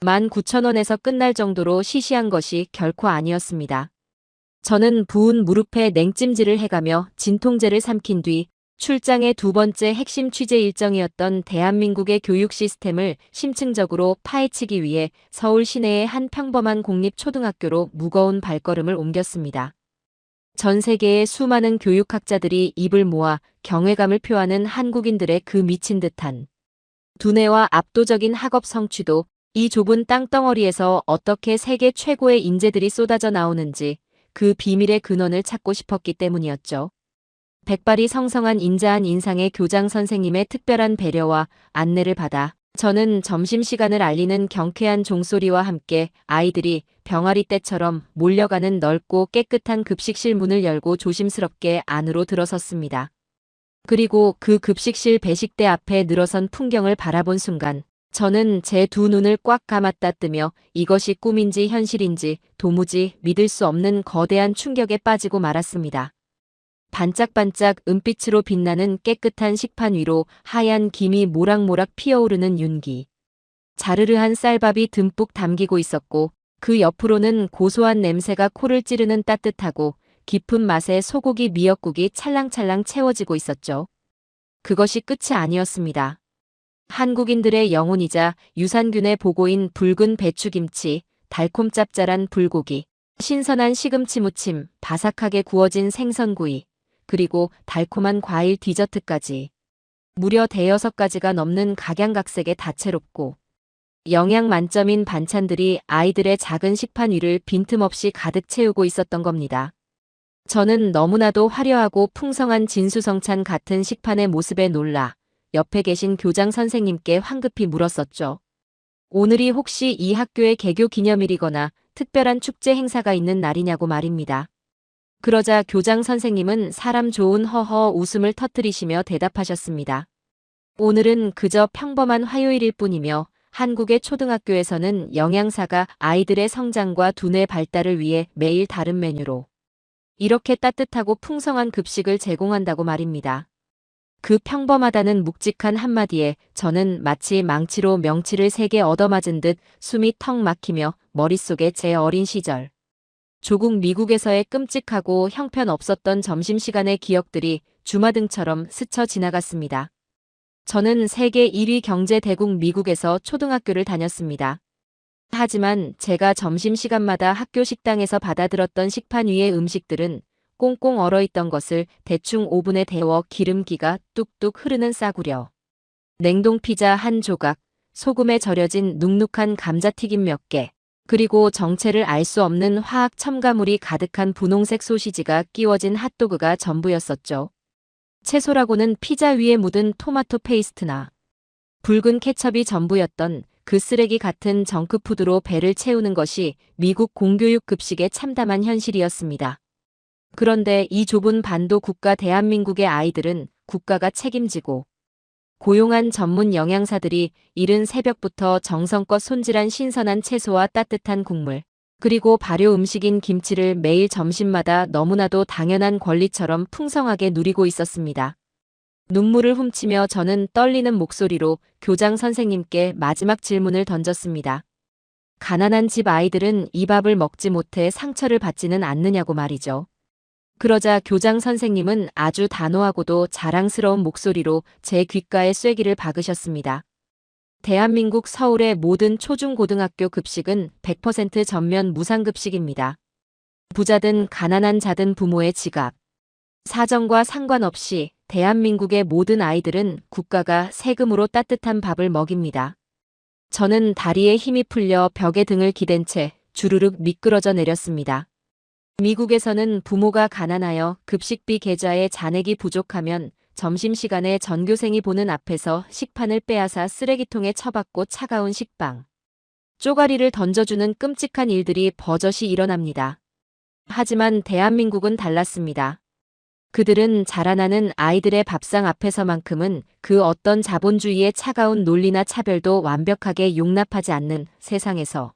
19,000원에서 끝날 정도로 시시한 것이 결코 아니었습니다. 저는 부은 무릎에 냉찜질을 해가며 진통제를 삼킨 뒤 출장의 두 번째 핵심 취재 일정이었던 대한민국의 교육 시스템을 심층적으로 파헤치기 위해 서울 시내의 한 평범한 공립초등학교로 무거운 발걸음을 옮겼습니다. 전 세계의 수많은 교육학자들이 입을 모아 경외감을 표하는 한국인들의 그 미친 듯한 두뇌와 압도적인 학업 성취도, 이 좁은 땅덩어리에서 어떻게 세계 최고의 인재들이 쏟아져 나오는지 그 비밀의 근원을 찾고 싶었기 때문이었죠. 백발이 성성한 인자한 인상의 교장 선생님의 특별한 배려와 안내를 받아 저는 점심시간을 알리는 경쾌한 종소리와 함께 아이들이 병아리 떼처럼 몰려가는 넓고 깨끗한 급식실 문을 열고 조심스럽게 안으로 들어섰습니다. 그리고 그 급식실 배식대 앞에 늘어선 풍경을 바라본 순간 저는 제 두 눈을 꽉 감았다 뜨며 이것이 꿈인지 현실인지 도무지 믿을 수 없는 거대한 충격에 빠지고 말았습니다. 반짝반짝 은빛으로 빛나는 깨끗한 식판 위로 하얀 김이 모락모락 피어오르는 윤기. 자르르한 쌀밥이 듬뿍 담기고 있었고 그 옆으로는 고소한 냄새가 코를 찌르는 따뜻하고 깊은 맛의 소고기 미역국이 찰랑찰랑 채워지고 있었죠. 그것이 끝이 아니었습니다. 한국인들의 영혼이자 유산균의 보고인 붉은 배추김치, 달콤 짭짤한 불고기, 신선한 시금치 무침, 바삭하게 구워진 생선구이, 그리고 달콤한 과일 디저트까지 무려 5~6가지가 넘는 각양각색의 다채롭고 영양 만점인 반찬들이 아이들의 작은 식판 위를 빈틈없이 가득 채우고 있었던 겁니다. 저는 너무나도 화려하고 풍성한 진수성찬 같은 식판의 모습에 놀라 옆에 계신 교장 선생님께 황급히 물었었죠. 오늘이 혹시 이 학교의 개교 기념일이거나 특별한 축제 행사가 있는 날이냐고 말입니다. 그러자 교장 선생님은 사람 좋은 허허 웃음을 터뜨리시며 대답하셨습니다. 오늘은 그저 평범한 화요일일 뿐이며 한국의 초등학교에서는 영양사가 아이들의 성장과 두뇌 발달을 위해 매일 다른 메뉴로 이렇게 따뜻하고 풍성한 급식을 제공한다고 말입니다. 그 평범하다는 묵직한 한마디에 저는 마치 망치로 명치를 3개 얻어맞은 듯 숨이 턱 막히며 머릿속에 제 어린 시절 조국 미국에서의 끔찍하고 형편없었던 점심시간의 기억들이 주마등처럼 스쳐 지나갔습니다. 저는 세계 1위 경제 대국 미국에서 초등학교를 다녔습니다. 하지만 제가 점심시간마다 학교 식당에서 받아들었던 식판 위의 음식들은 꽁꽁 얼어있던 것을 대충 오븐에 데워 기름기가 뚝뚝 흐르는 싸구려 냉동 피자 한 조각, 소금에 절여진 눅눅한 감자튀김 몇 개, 그리고 정체를 알 수 없는 화학 첨가물이 가득한 분홍색 소시지가 끼워진 핫도그가 전부였었죠. 채소라고는 피자 위에 묻은 토마토 페이스트나 붉은 케첩이 전부였던 그 쓰레기 같은 정크푸드로 배를 채우는 것이 미국 공교육 급식의 참담한 현실이었습니다. 그런데 이 좁은 반도 국가 대한민국의 아이들은 국가가 책임지고 고용한 전문 영양사들이 이른 새벽부터 정성껏 손질한 신선한 채소와 따뜻한 국물, 그리고 발효 음식인 김치를 매일 점심마다 너무나도 당연한 권리처럼 풍성하게 누리고 있었습니다. 눈물을 훔치며 저는 떨리는 목소리로 교장 선생님께 마지막 질문을 던졌습니다. 가난한 집 아이들은 이 밥을 먹지 못해 상처를 받지는 않느냐고 말이죠. 그러자 교장 선생님은 아주 단호하고도 자랑스러운 목소리로 제 귓가에 쐐기를 박으셨습니다. 대한민국 서울의 모든 초중고등학교 급식은 100% 전면 무상급식입니다. 부자든 가난한 자든 부모의 지갑, 사정과 상관없이 대한민국의 모든 아이들은 국가가 세금으로 따뜻한 밥을 먹입니다. 저는 다리에 힘이 풀려 벽에 등을 기댄 채 주르륵 미끄러져 내렸습니다. 미국에서는 부모가 가난하여 급식비 계좌에 잔액이 부족하면 점심시간에 전교생이 보는 앞에서 식판을 빼앗아 쓰레기통에 처박고 차가운 식빵, 쪼가리를 던져주는 끔찍한 일들이 버젓이 일어납니다. 하지만 대한민국은 달랐습니다. 그들은 자라나는 아이들의 밥상 앞에서만큼은 그 어떤 자본주의의 차가운 논리나 차별도 완벽하게 용납하지 않는 세상에서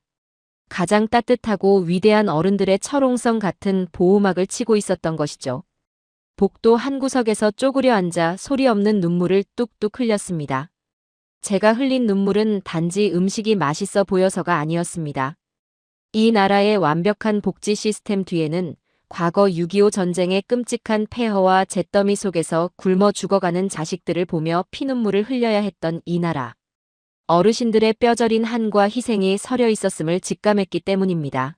가장 따뜻하고 위대한 어른들의 철옹성 같은 보호막을 치고 있었던 것이죠. 복도 한 구석에서 쪼그려 앉아 소리 없는 눈물을 뚝뚝 흘렸습니다. 제가 흘린 눈물은 단지 음식이 맛있어 보여서가 아니었습니다. 이 나라의 완벽한 복지 시스템 뒤에는 과거 6.25 전쟁의 끔찍한 폐허와 잿더미 속에서 굶어 죽어가는 자식들을 보며 피눈물을 흘려야 했던 이 나라. 어르신들의 뼈저린 한과 희생이 서려 있었음을 직감했기 때문입니다.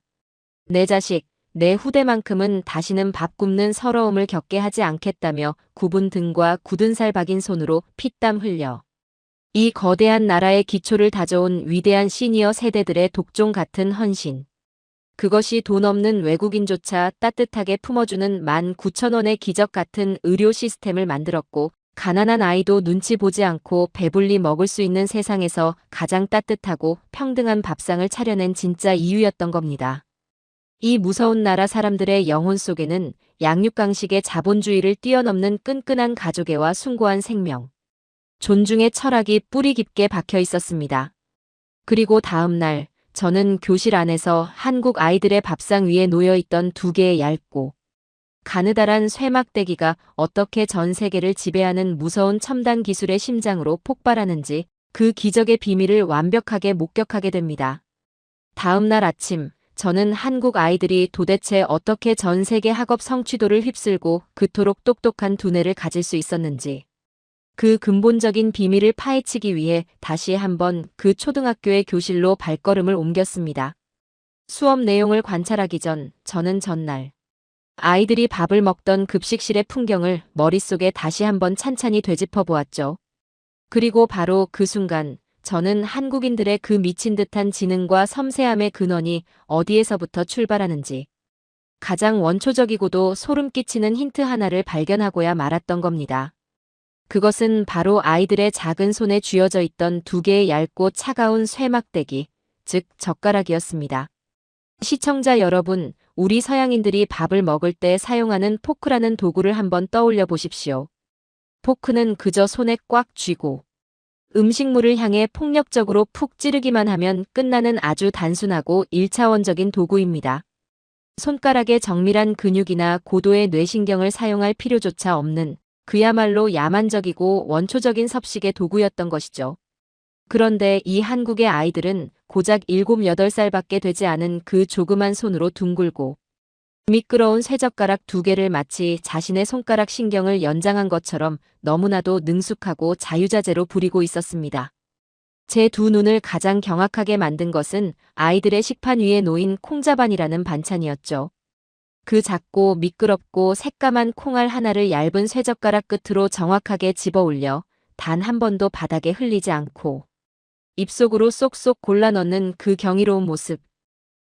내 자식, 내 후대만큼은 다시는 밥 굶는 서러움을 겪게 하지 않겠다며 굽은 등과 굳은 살 박인 손으로 피땀 흘려 이 거대한 나라의 기초를 다져온 위대한 시니어 세대들의 독종 같은 헌신. 그것이 돈 없는 외국인조차 따뜻하게 품어주는 19,000원의 기적 같은 의료 시스템을 만들었고, 가난한 아이도 눈치 보지 않고 배불리 먹을 수 있는 세상에서 가장 따뜻하고 평등한 밥상을 차려낸 진짜 이유였던 겁니다. 이 무서운 나라 사람들의 영혼 속에는 양육강식의 자본주의를 뛰어넘는 끈끈한 가족애와 숭고한 생명, 존중의 철학이 뿌리 깊게 박혀 있었습니다. 그리고 다음 날 저는 교실 안에서 한국 아이들의 밥상 위에 놓여있던 2개의 얇고 가느다란 쇠막대기가 어떻게 전 세계를 지배하는 무서운 첨단 기술의 심장으로 폭발하는지 그 기적의 비밀을 완벽하게 목격하게 됩니다. 다음 날 아침, 저는 한국 아이들이 도대체 어떻게 전 세계 학업 성취도를 휩쓸고 그토록 똑똑한 두뇌를 가질 수 있었는지, 그 근본적인 비밀을 파헤치기 위해 다시 한번 그 초등학교의 교실로 발걸음을 옮겼습니다. 수업 내용을 관찰하기 전 저는 전날 아이들이 밥을 먹던 급식실의 풍경을 머릿속에 다시 한번 찬찬히 되짚어 보았죠. 그리고 바로 그 순간 저는 한국인들의 그 미친 듯한 지능과 섬세함의 근원이 어디에서부터 출발하는지 가장 원초적이고도 소름 끼치는 힌트 하나를 발견하고야 말았던 겁니다. 그것은 바로 아이들의 작은 손에 쥐어져 있던 2개의 얇고 차가운 쇠막대기, 즉 젓가락이었습니다. 시청자 여러분, 우리 서양인들이 밥을 먹을 때 사용하는 포크라는 도구를 한번 떠올려 보십시오. 포크는 그저 손에 꽉 쥐고 음식물을 향해 폭력적으로 푹 찌르기만 하면 끝나는 아주 단순하고 1차원적인 도구입니다. 손가락의 정밀한 근육이나 고도의 뇌신경을 사용할 필요조차 없는 그야말로 야만적이고 원초적인 섭식의 도구였던 것이죠. 그런데 이 한국의 아이들은 고작 7, 8살밖에 되지 않은 그 조그만 손으로 둥글고 미끄러운 쇠젓가락 2개를 마치 자신의 손가락 신경을 연장한 것처럼 너무나도 능숙하고 자유자재로 부리고 있었습니다. 제 2눈을 가장 경악하게 만든 것은 아이들의 식판 위에 놓인 콩자반이라는 반찬이었죠. 그 작고 미끄럽고 새까만 콩알 하나를 얇은 쇠젓가락 끝으로 정확하게 집어 올려 단 한 번도 바닥에 흘리지 않고 입속으로 쏙쏙 골라 넣는 그 경이로운 모습.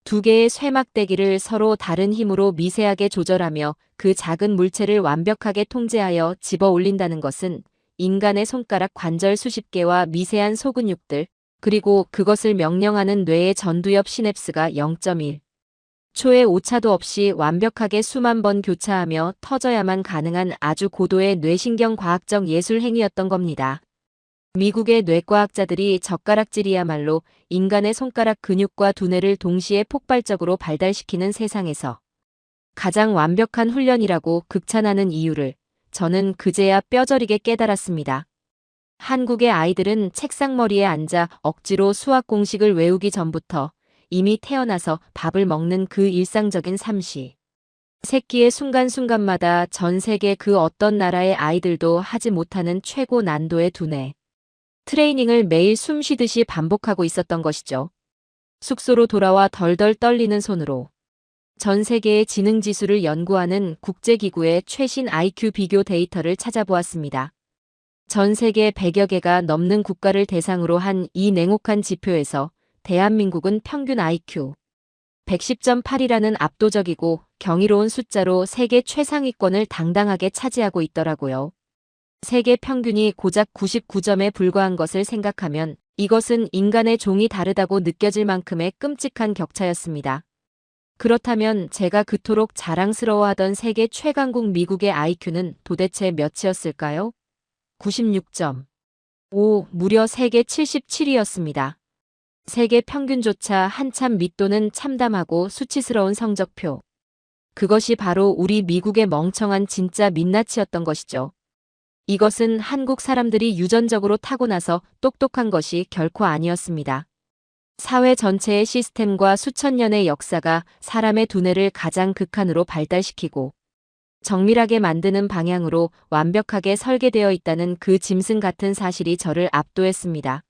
두 개의 쇠막대기를 서로 다른 힘으로 미세하게 조절하며 그 작은 물체를 완벽하게 통제하여 집어 올린다는 것은 인간의 손가락 관절 수십 개와 미세한 소근육들, 그리고 그것을 명령하는 뇌의 전두엽 시냅스가 0.1 초의 오차도 없이 완벽하게 수만 번 교차하며 터져야만 가능한 아주 고도의 뇌신경 과학적 예술 행위였던 겁니다. 미국의 뇌과학자들이 젓가락질이야말로 인간의 손가락 근육과 두뇌를 동시에 폭발적으로 발달시키는 세상에서 가장 완벽한 훈련이라고 극찬하는 이유를 저는 그제야 뼈저리게 깨달았습니다. 한국의 아이들은 책상머리에 앉아 억지로 수학 공식을 외우기 전부터 이미 태어나서 밥을 먹는 그 일상적인 삶시 새끼의 순간순간마다 전 세계 그 어떤 나라의 아이들도 하지 못하는 최고 난도의 두뇌 트레이닝을 매일 숨 쉬듯이 반복하고 있었던 것이죠. 숙소로 돌아와 덜덜 떨리는 손으로 전 세계의 지능 지수를 연구하는 국제기구의 최신 IQ 비교 데이터를 찾아보았습니다. 전 세계 100여 개가 넘는 국가를 대상으로 한 이 냉혹한 지표에서 대한민국은 평균 IQ 110.8이라는 압도적이고 경이로운 숫자로 세계 최상위권을 당당하게 차지하고 있더라고요. 세계 평균이 고작 99점에 불과한 것을 생각하면 이것은 인간의 종이 다르다고 느껴질 만큼의 끔찍한 격차였습니다. 그렇다면 제가 그토록 자랑스러워하던 세계 최강국 미국의 IQ는 도대체 몇이었을까요? 96점. 무려 세계 77위였습니다. 세계 평균조차 한참 밑도는 참담하고 수치스러운 성적표. 그것이 바로 우리 미국의 멍청한 진짜 민낯이었던 것이죠. 이것은 한국 사람들이 유전적으로 타고나서 똑똑한 것이 결코 아니었습니다. 사회 전체의 시스템과 수천 년의 역사가 사람의 두뇌를 가장 극한으로 발달시키고 정밀하게 만드는 방향으로 완벽하게 설계되어 있다는 그 짐승 같은 사실이 저를 압도했습니다.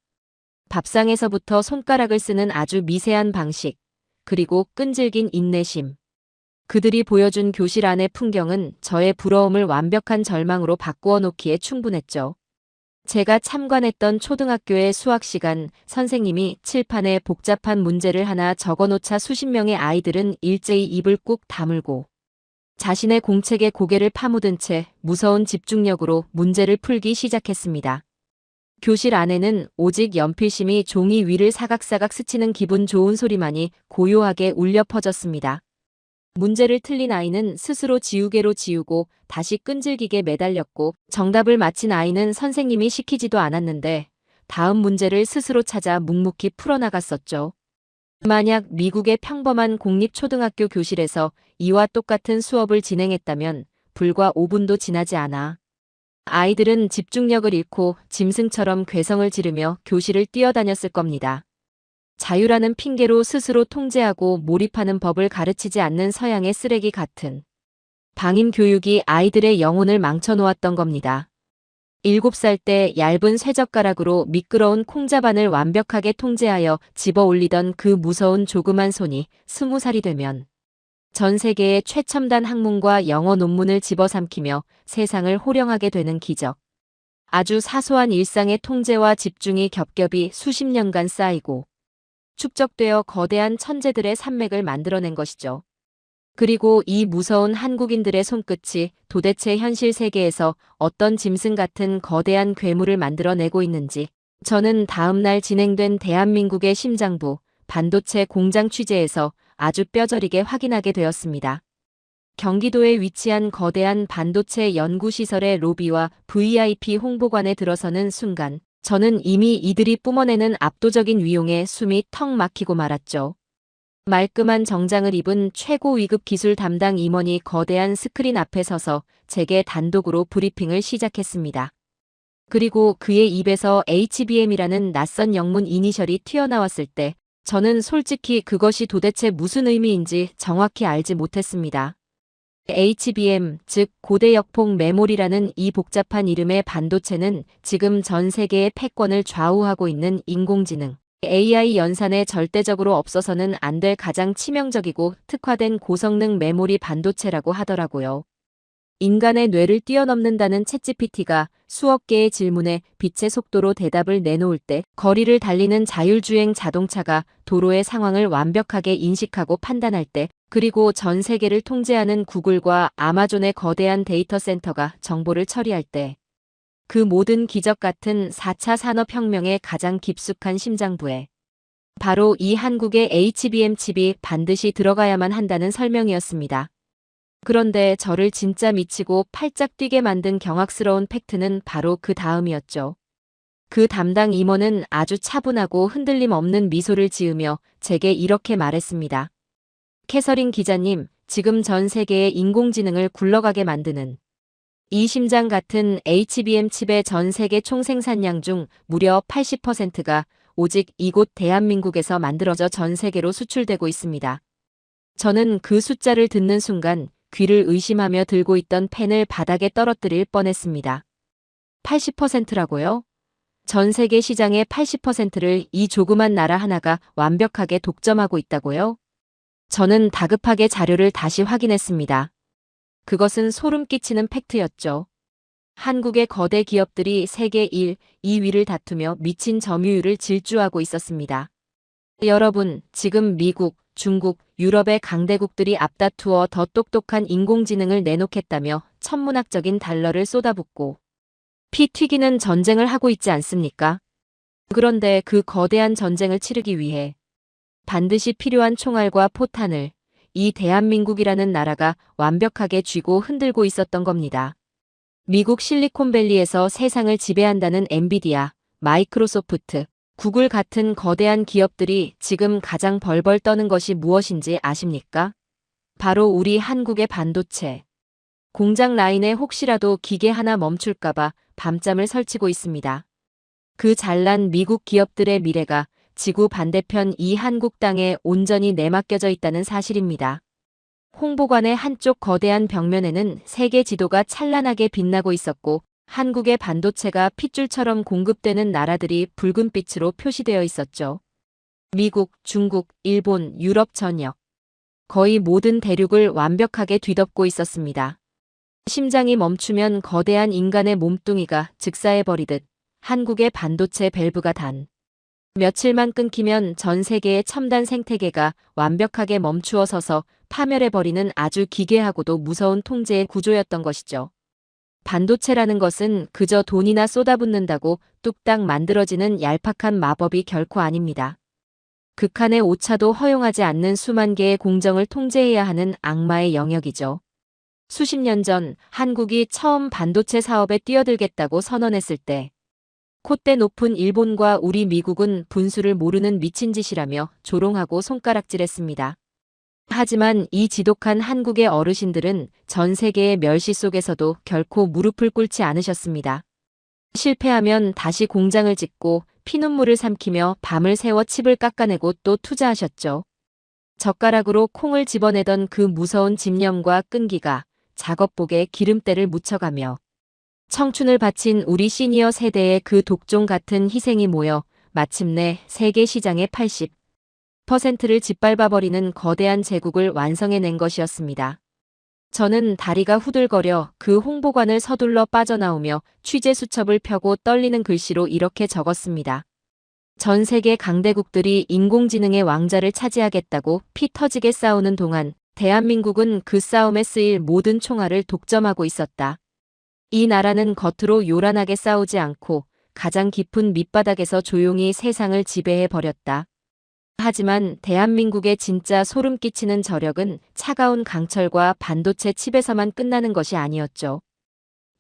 밥상에서부터 손가락을 쓰는 아주 미세한 방식, 그리고 끈질긴 인내심. 그들이 보여준 교실 안의 풍경은 저의 부러움을 완벽한 절망으로 바꾸어 놓기에 충분했죠. 제가 참관했던 초등학교의 수학 시간, 선생님이 칠판에 복잡한 문제를 하나 적어놓자 수십 명의 아이들은 일제히 입을 꾹 다물고 자신의 공책에 고개를 파묻은 채 무서운 집중력으로 문제를 풀기 시작했습니다. 교실 안에는 오직 연필심이 종이 위를 사각사각 스치는 기분 좋은 소리만이 고요하게 울려 퍼졌습니다. 문제를 틀린 아이는 스스로 지우개로 지우고 다시 끈질기게 매달렸고 정답을 맞힌 아이는 선생님이 시키지도 않았는데 다음 문제를 스스로 찾아 묵묵히 풀어나갔었죠. 만약 미국의 평범한 공립초등학교 교실에서 이와 똑같은 수업을 진행했다면 불과 5분도 지나지 않아 아이들은 집중력을 잃고 짐승처럼 괴성을 지르며 교실을 뛰어다녔을 겁니다. 자유라는 핑계로 스스로 통제하고 몰입하는 법을 가르치지 않는 서양의 쓰레기 같은 방임 교육이 아이들의 영혼을 망쳐놓았던 겁니다. 7살 때 얇은 쇠젓가락으로 미끄러운 콩자반을 완벽하게 통제하여 집어 올리던 그 무서운 조그만 손이 20살이 되면 전 세계의 최첨단 학문과 영어 논문을 집어삼키며 세상을 호령하게 되는 기적. 아주 사소한 일상의 통제와 집중이 겹겹이 수십 년간 쌓이고 축적되어 거대한 천재들의 산맥을 만들어낸 것이죠. 그리고 이 무서운 한국인들의 손끝이 도대체 현실 세계에서 어떤 짐승 같은 거대한 괴물을 만들어내고 있는지 저는 다음 날 진행된 대한민국의 심장부 반도체 공장 취재에서 아주 뼈저리게 확인하게 되었습니다. 경기도에 위치한 거대한 반도체 연구시설의 로비와 VIP 홍보관에 들어서는 순간 저는 이미 이들이 뿜어내는 압도적인 위용에 숨이 턱 막히고 말았죠. 말끔한 정장을 입은 최고 위급 기술 담당 임원이 거대한 스크린 앞에 서서 제게 단독으로 브리핑을 시작했습니다. 그리고 그의 입에서 HBM이라는 낯선 영문 이니셜이 튀어나왔을 때 저는 솔직히 그것이 도대체 무슨 의미인지 정확히 알지 못했습니다. HBM, 즉 고대역폭 메모리라는 이 복잡한 이름의 반도체는 지금 전 세계의 패권을 좌우하고 있는 인공지능, AI 연산에 절대적으로 없어서는 안 될 가장 치명적이고 특화된 고성능 메모리 반도체라고 하더라고요. 인간의 뇌를 뛰어넘는다는 챗GPT가 수억 개의 질문에 빛의 속도로 대답을 내놓을 때 거리를 달리는 자율주행 자동차가 도로의 상황을 완벽하게 인식하고 판단할 때 그리고 전 세계를 통제하는 구글과 아마존의 거대한 데이터 센터가 정보를 처리할 때 그 모든 기적 같은 4차 산업혁명의 가장 깊숙한 심장부에 바로 이 한국의 HBM 칩이 반드시 들어가야만 한다는 설명이었습니다. 그런데 저를 진짜 미치고 팔짝 뛰게 만든 경악스러운 팩트는 바로 그 다음이었죠. 그 담당 임원은 아주 차분하고 흔들림 없는 미소를 지으며 제게 이렇게 말했습니다. 캐서린 기자님, 지금 전 세계의 인공지능을 굴러가게 만드는 이 심장 같은 HBM 칩의 전 세계 총생산량 중 무려 80%가 오직 이곳 대한민국에서 만들어져 전 세계로 수출되고 있습니다. 저는 그 숫자를 듣는 순간 귀를 의심하며 들고 있던 펜을 바닥에 떨어뜨릴 뻔했습니다. 80%라고요? 전 세계 시장의 80%를 이 조그만 나라 하나가 완벽하게 독점하고 있다고요? 저는 다급하게 자료를 다시 확인했습니다. 그것은 소름 끼치는 팩트였죠. 한국의 거대 기업들이 세계 1, 2위를 다투며 미친 점유율을 질주하고 있었습니다. 여러분, 지금 미국, 중국, 유럽의 강대국들이 앞다투어 더 똑똑한 인공지능을 내놓겠다며 천문학적인 달러를 쏟아붓고 피 튀기는 전쟁을 하고 있지 않습니까? 그런데 그 거대한 전쟁을 치르기 위해 반드시 필요한 총알과 포탄을 이 대한민국이라는 나라가 완벽하게 쥐고 흔들고 있었던 겁니다. 미국 실리콘밸리에서 세상을 지배한다는 엔비디아, 마이크로소프트, 구글 같은 거대한 기업들이 지금 가장 벌벌 떠는 것이 무엇인지 아십니까? 바로 우리 한국의 반도체. 공장 라인에 혹시라도 기계 하나 멈출까봐 밤잠을 설치고 있습니다. 그 잘난 미국 기업들의 미래가 지구 반대편 이 한국 땅에 온전히 내맡겨져 있다는 사실입니다. 홍보관의 한쪽 거대한 벽면에는 세계 지도가 찬란하게 빛나고 있었고 한국의 반도체가 핏줄처럼 공급되는 나라들이 붉은 빛으로 표시되어 있었죠. 미국, 중국, 일본, 유럽 전역. 거의 모든 대륙을 완벽하게 뒤덮고 있었습니다. 심장이 멈추면 거대한 인간의 몸뚱이가 즉사해버리듯 한국의 반도체 밸브가 단 며칠만 끊기면 전 세계의 첨단 생태계가 완벽하게 멈추어 서서 파멸해버리는 아주 기괴하고도 무서운 통제의 구조였던 것이죠. 반도체라는 것은 그저 돈이나 쏟아붓는다고 뚝딱 만들어지는 얄팍한 마법이 결코 아닙니다. 극한의 오차도 허용하지 않는 수만 개의 공정을 통제해야 하는 악마의 영역이죠. 수십 년 전 한국이 처음 반도체 사업에 뛰어들겠다고 선언했을 때 콧대 높은 일본과 우리 미국은 분수를 모르는 미친 짓이라며 조롱하고 손가락질했습니다. 하지만 이 지독한 한국의 어르신들은 전 세계의 멸시 속에서도 결코 무릎을 꿇지 않으셨습니다. 실패하면 다시 공장을 짓고 피눈물을 삼키며 밤을 새워 칩을 깎아내고 또 투자하셨죠. 젓가락으로 콩을 집어내던 그 무서운 집념과 끈기가 작업복에 기름때를 묻혀가며 청춘을 바친 우리 시니어 세대의 그 독종 같은 희생이 모여 마침내 세계 시장의 80%를 짓밟아버리는 거대한 제국을 완성해낸 것이었습니다. 저는 다리가 후들거려 그 홍보관을 서둘러 빠져나오며 취재 수첩을 펴고 떨리는 글씨로 이렇게 적었습니다. 전 세계 강대국들이 인공지능의 왕자를 차지하겠다고 피 터지게 싸우는 동안 대한민국은 그 싸움에 쓰일 모든 총알을 독점하고 있었다. 이 나라는 겉으로 요란하게 싸우지 않고 가장 깊은 밑바닥에서 조용히 세상을 지배해 버렸다. 하지만 대한민국의 진짜 소름 끼치는 저력은 차가운 강철과 반도체 칩에서만 끝나는 것이 아니었죠.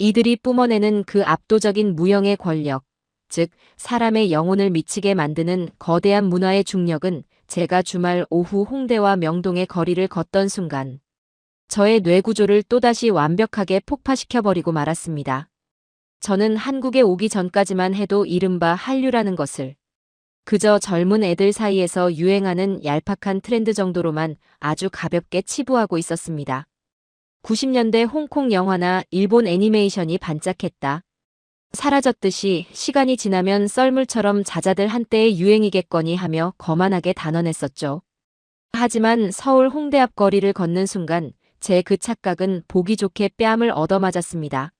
이들이 뿜어내는 그 압도적인 무형의 권력, 즉 사람의 영혼을 미치게 만드는 거대한 문화의 중력은 제가 주말 오후 홍대와 명동의 거리를 걷던 순간 저의 뇌구조를 또다시 완벽하게 폭파시켜버리고 말았습니다. 저는 한국에 오기 전까지만 해도 이른바 한류라는 것을 그저 젊은 애들 사이에서 유행하는 얄팍한 트렌드 정도로만 아주 가볍게 치부하고 있었습니다. 90년대 홍콩 영화나 일본 애니메이션이 반짝했다. 사라졌듯이 시간이 지나면 썰물처럼 잦아들 한때의 유행이겠거니 하며 거만하게 단언했었죠. 하지만 서울 홍대 앞 거리를 걷는 순간 제 그 착각은 보기 좋게 뺨을 얻어맞았습니다.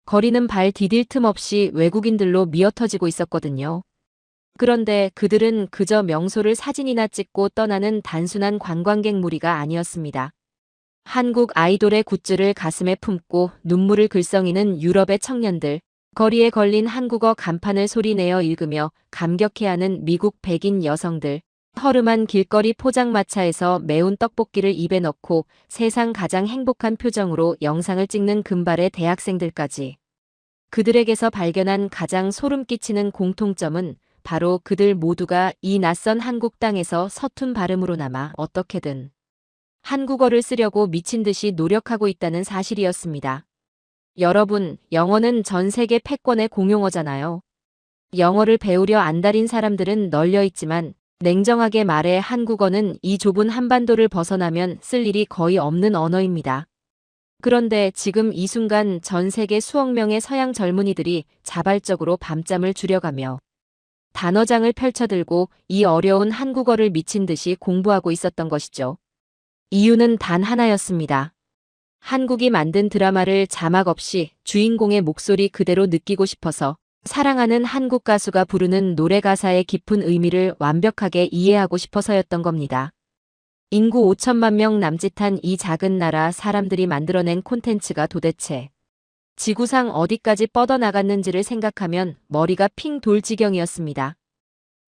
거리는 발 디딜 틈 없이 외국인들로 미어터지고 있었거든요. 그런데 그들은 그저 명소를 사진이나 찍고 떠나는 단순한 관광객 무리가 아니었습니다. 한국 아이돌의 굿즈를 가슴에 품고 눈물을 글썽이는 유럽의 청년들, 거리에 걸린 한국어 간판을 소리내어 읽으며 감격해하는 미국 백인 여성들, 허름한 길거리 포장마차에서 매운 떡볶이를 입에 넣고 세상 가장 행복한 표정으로 영상을 찍는 금발의 대학생들까지. 그들에게서 발견한 가장 소름 끼치는 공통점은 바로 그들 모두가 이 낯선 한국 땅에서 서툰 발음으로나마 어떻게든 한국어를 쓰려고 미친 듯이 노력하고 있다는 사실이었습니다. 여러분, 영어는 전 세계 패권의 공용어잖아요. 영어를 배우려 안달인 사람들은 널려 있지만 냉정하게 말해 한국어는 이 좁은 한반도를 벗어나면 쓸 일이 거의 없는 언어입니다. 그런데 지금 이 순간 전 세계 수억 명의 서양 젊은이들이 자발적으로 밤잠을 줄여가며 단어장을 펼쳐들고 이 어려운 한국어를 미친 듯이 공부하고 있었던 것이죠. 이유는 단 하나였습니다. 한국이 만든 드라마를 자막 없이 주인공의 목소리 그대로 느끼고 싶어서 사랑하는 한국 가수가 부르는 노래 가사의 깊은 의미를 완벽하게 이해하고 싶어서였던 겁니다. 인구 5천만 명 남짓한 이 작은 나라 사람들이 만들어낸 콘텐츠가 도대체 지구상 어디까지 뻗어나갔는지를 생각하면 머리가 핑 돌 지경이었습니다.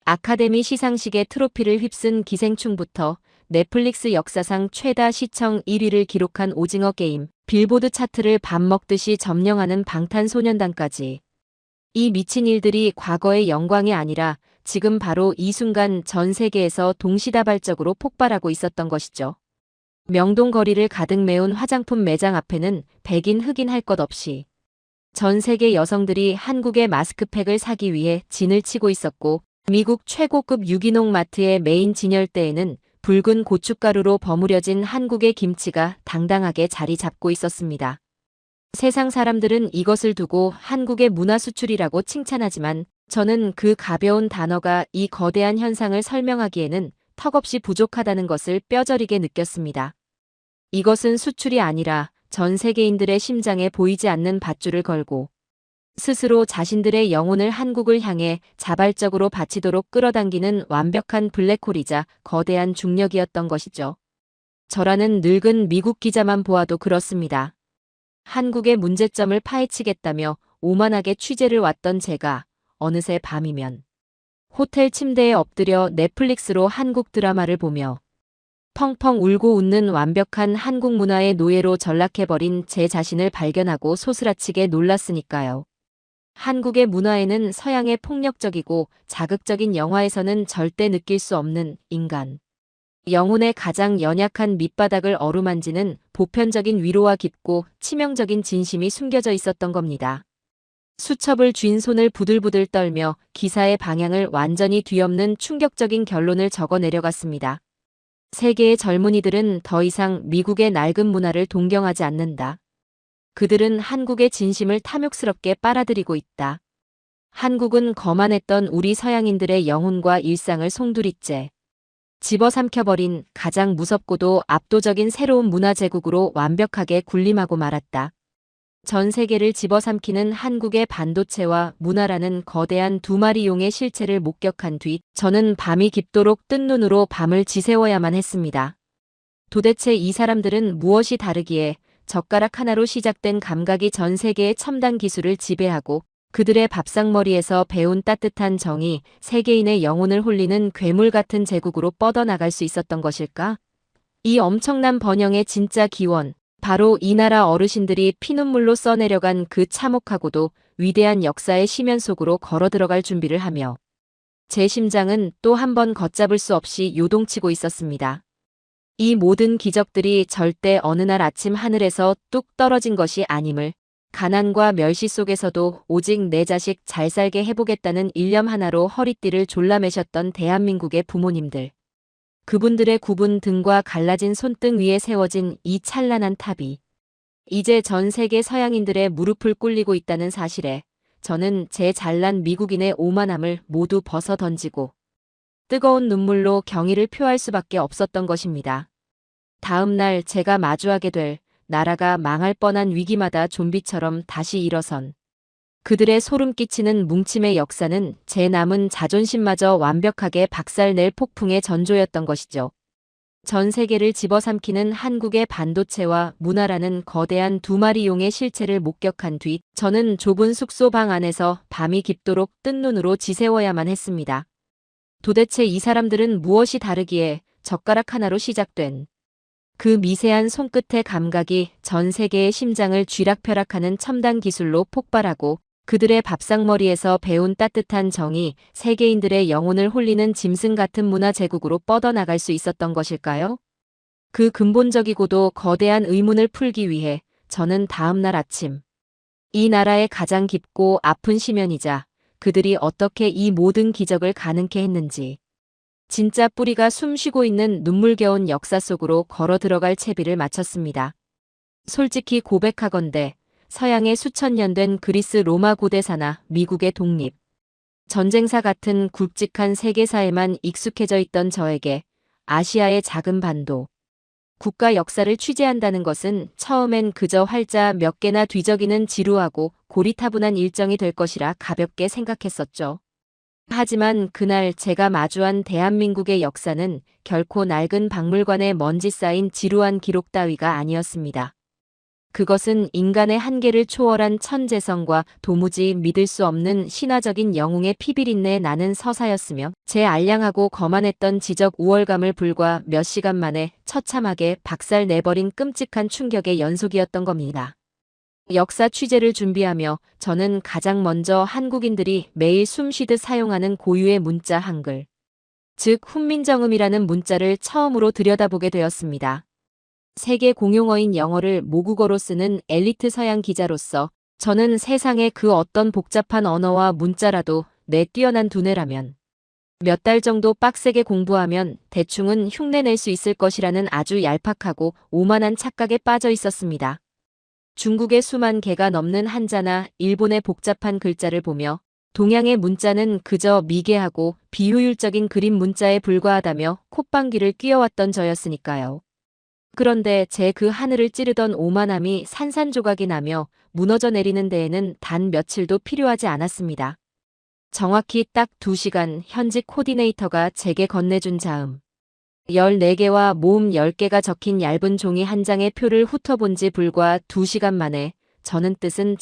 아카데미 시상식의 트로피를 휩쓴 기생충부터 넷플릭스 역사상 최다 시청 1위를 기록한 오징어 게임, 빌보드 차트를 밥 먹듯이 점령하는 방탄소년단까지. 이 미친 일들이 과거의 영광이 아니라 지금 바로 이 순간 전 세계에서 동시다발적으로 폭발하고 있었던 것이죠. 명동 거리를 가득 메운 화장품 매장 앞에는 백인 흑인 할 것 없이 전 세계 여성들이 한국의 마스크팩을 사기 위해 진을 치고 있었고 미국 최고급 유기농 마트의 메인 진열대에는 붉은 고춧가루로 버무려진 한국의 김치가 당당하게 자리 잡고 있었습니다. 세상 사람들은 이것을 두고 한국의 문화 수출이라고 칭찬하지만 저는 그 가벼운 단어가 이 거대한 현상을 설명하기에는 턱없이 부족하다는 것을 뼈저리게 느꼈습니다. 이것은 수출이 아니라 전 세계인들의 심장에 보이지 않는 밧줄을 걸고 스스로 자신들의 영혼을 한국을 향해 자발적으로 바치도록 끌어당기는 완벽한 블랙홀이자 거대한 중력이었던 것이죠. 저라는 늙은 미국 기자만 보아도 그렇습니다. 한국의 문제점을 파헤치겠다며 오만하게 취재를 왔던 제가 어느새 밤이면 호텔 침대에 엎드려 넷플릭스로 한국 드라마를 보며 펑펑 울고 웃는 완벽한 한국 문화의 노예로 전락해버린 제 자신을 발견하고 소스라치게 놀랐으니까요. 한국의 문화에는 서양의 폭력적이고 자극적인 영화에서는 절대 느낄 수 없는 인간. 영혼의 가장 연약한 밑바닥을 어루만지는 보편적인 위로와 깊고 치명적인 진심이 숨겨져 있었던 겁니다. 수첩을 쥔 손을 부들부들 떨며 기사의 방향을 완전히 뒤엎는 충격적인 결론을 적어 내려갔습니다. 세계의 젊은이들은 더 이상 미국의 낡은 문화를 동경하지 않는다. 그들은 한국의 진심을 탐욕스럽게 빨아들이고 있다. 한국은 거만했던 우리 서양인들의 영혼과 일상을 송두리째 집어삼켜버린 가장 무섭고도 압도적인 새로운 문화 제국으로 완벽하게 군림하고 말았다. 전 세계를 집어삼키는 한국의 반도체와 문화라는 거대한 두 마리 용의 실체를 목격한 뒤 저는 밤이 깊도록 뜬 눈으로 밤을 지새워야만 했습니다. 도대체 이 사람들은 무엇이 다르기에 젓가락 하나로 시작된 감각이 전 세계의 첨단 기술을 지배하고 그들의 밥상머리에서 배운 따뜻한 정이 세계인의 영혼을 홀리는 괴물 같은 제국으로 뻗어나갈 수 있었던 것일까? 이 엄청난 번영의 진짜 기원, 바로 이 나라 어르신들이 피눈물로 써내려간 그 참혹하고도 위대한 역사의 심연 속으로 걸어 들어갈 준비를 하며 제 심장은 또 한 번 걷잡을 수 없이 요동치고 있었습니다. 이 모든 기적들이 절대 어느 날 아침 하늘에서 뚝 떨어진 것이 아님을 가난과 멸시 속에서도 오직 내 자식 잘 살게 해보겠다는 일념 하나로 허리띠를 졸라매셨던 대한민국의 부모님들. 그분들의 굽은 등과 갈라진 손등 위에 세워진 이 찬란한 탑이 이제 전 세계 서양인들의 무릎을 꿇리고 있다는 사실에 저는 제 잘난 미국인의 오만함을 모두 벗어 던지고 뜨거운 눈물로 경의를 표할 수밖에 없었던 것입니다. 다음 날 제가 마주하게 될 나라가 망할 뻔한 위기마다 좀비처럼 다시 일어선 그들의 소름 끼치는 뭉침의 역사는 제 남은 자존심마저 완벽하게 박살낼 폭풍의 전조였던 것이죠. 전 세계를 집어삼키는 한국의 반도체와 문화라는 거대한 두 마리 용의 실체를 목격한 뒤 저는 좁은 숙소 방 안에서 밤이 깊도록 뜬 눈으로 지새워야만 했습니다. 도대체 이 사람들은 무엇이 다르기에 젓가락 하나로 시작된 그 미세한 손끝의 감각이 전 세계의 심장을 쥐락펴락하는 첨단 기술로 폭발하고 그들의 밥상머리에서 배운 따뜻한 정이 세계인들의 영혼을 홀리는 짐승 같은 문화 제국으로 뻗어나갈 수 있었던 것일까요? 그 근본적이고도 거대한 의문을 풀기 위해 저는 다음 날 아침 이 나라의 가장 깊고 아픈 심연이자 그들이 어떻게 이 모든 기적을 가능케 했는지 진짜 뿌리가 숨쉬고 있는 눈물겨운 역사 속으로 걸어 들어갈 채비를 마쳤습니다. 솔직히 고백하건대 서양의 수천 년 된 그리스 로마 고대사나 미국의 독립, 전쟁사 같은 굵직한 세계사에만 익숙해져 있던 저에게 아시아의 작은 반도, 국가 역사를 취재한다는 것은 처음엔 그저 활자 몇 개나 뒤적이는 지루하고 고리타분한 일정이 될 것이라 가볍게 생각했었죠. 하지만 그날 제가 마주한 대한민국의 역사는 결코 낡은 박물관에 먼지 쌓인 지루한 기록 따위가 아니었습니다. 그것은 인간의 한계를 초월한 천재성과 도무지 믿을 수 없는 신화적인 영웅의 피비린내 나는 서사였으며 제 알량하고 거만했던 지적 우월감을 불과 몇 시간 만에 처참하게 박살 내버린 끔찍한 충격의 연속이었던 겁니다. 역사 취재를 준비하며 저는 가장 먼저 한국인들이 매일 숨쉬듯 사용하는 고유의 문자 한글, 즉 훈민정음이라는 문자를 처음으로 들여다보게 되었습니다. 세계 공용어인 영어를 모국어로 쓰는 엘리트 서양 기자로서 저는 세상의 그 어떤 복잡한 언어와 문자라도 내 뛰어난 두뇌라면 몇 달 정도 빡세게 공부하면 대충은 흉내낼 수 있을 것이라는 아주 얄팍하고 오만한 착각에 빠져 있었습니다. 중국의 수만 개가 넘는 한자나 일본의 복잡한 글자를 보며 동양의 문자는 그저 미개하고 비효율적인 그림 문자에 불과하다며 콧방귀를 뀌어왔던 저였으니까요. 그런데 제 그 하늘을 찌르던 오만함이 산산조각이 나며 무너져 내리는 데에는 단 며칠도 필요하지 않았습니다. 정확히 딱 2시간 현직 코디네이터가 제게 건네준 자음 14개와 모음 10개가 적힌 얇은 종이 한 장의 표를 훑어본 지 불과 2시간 만에 저는 뜻은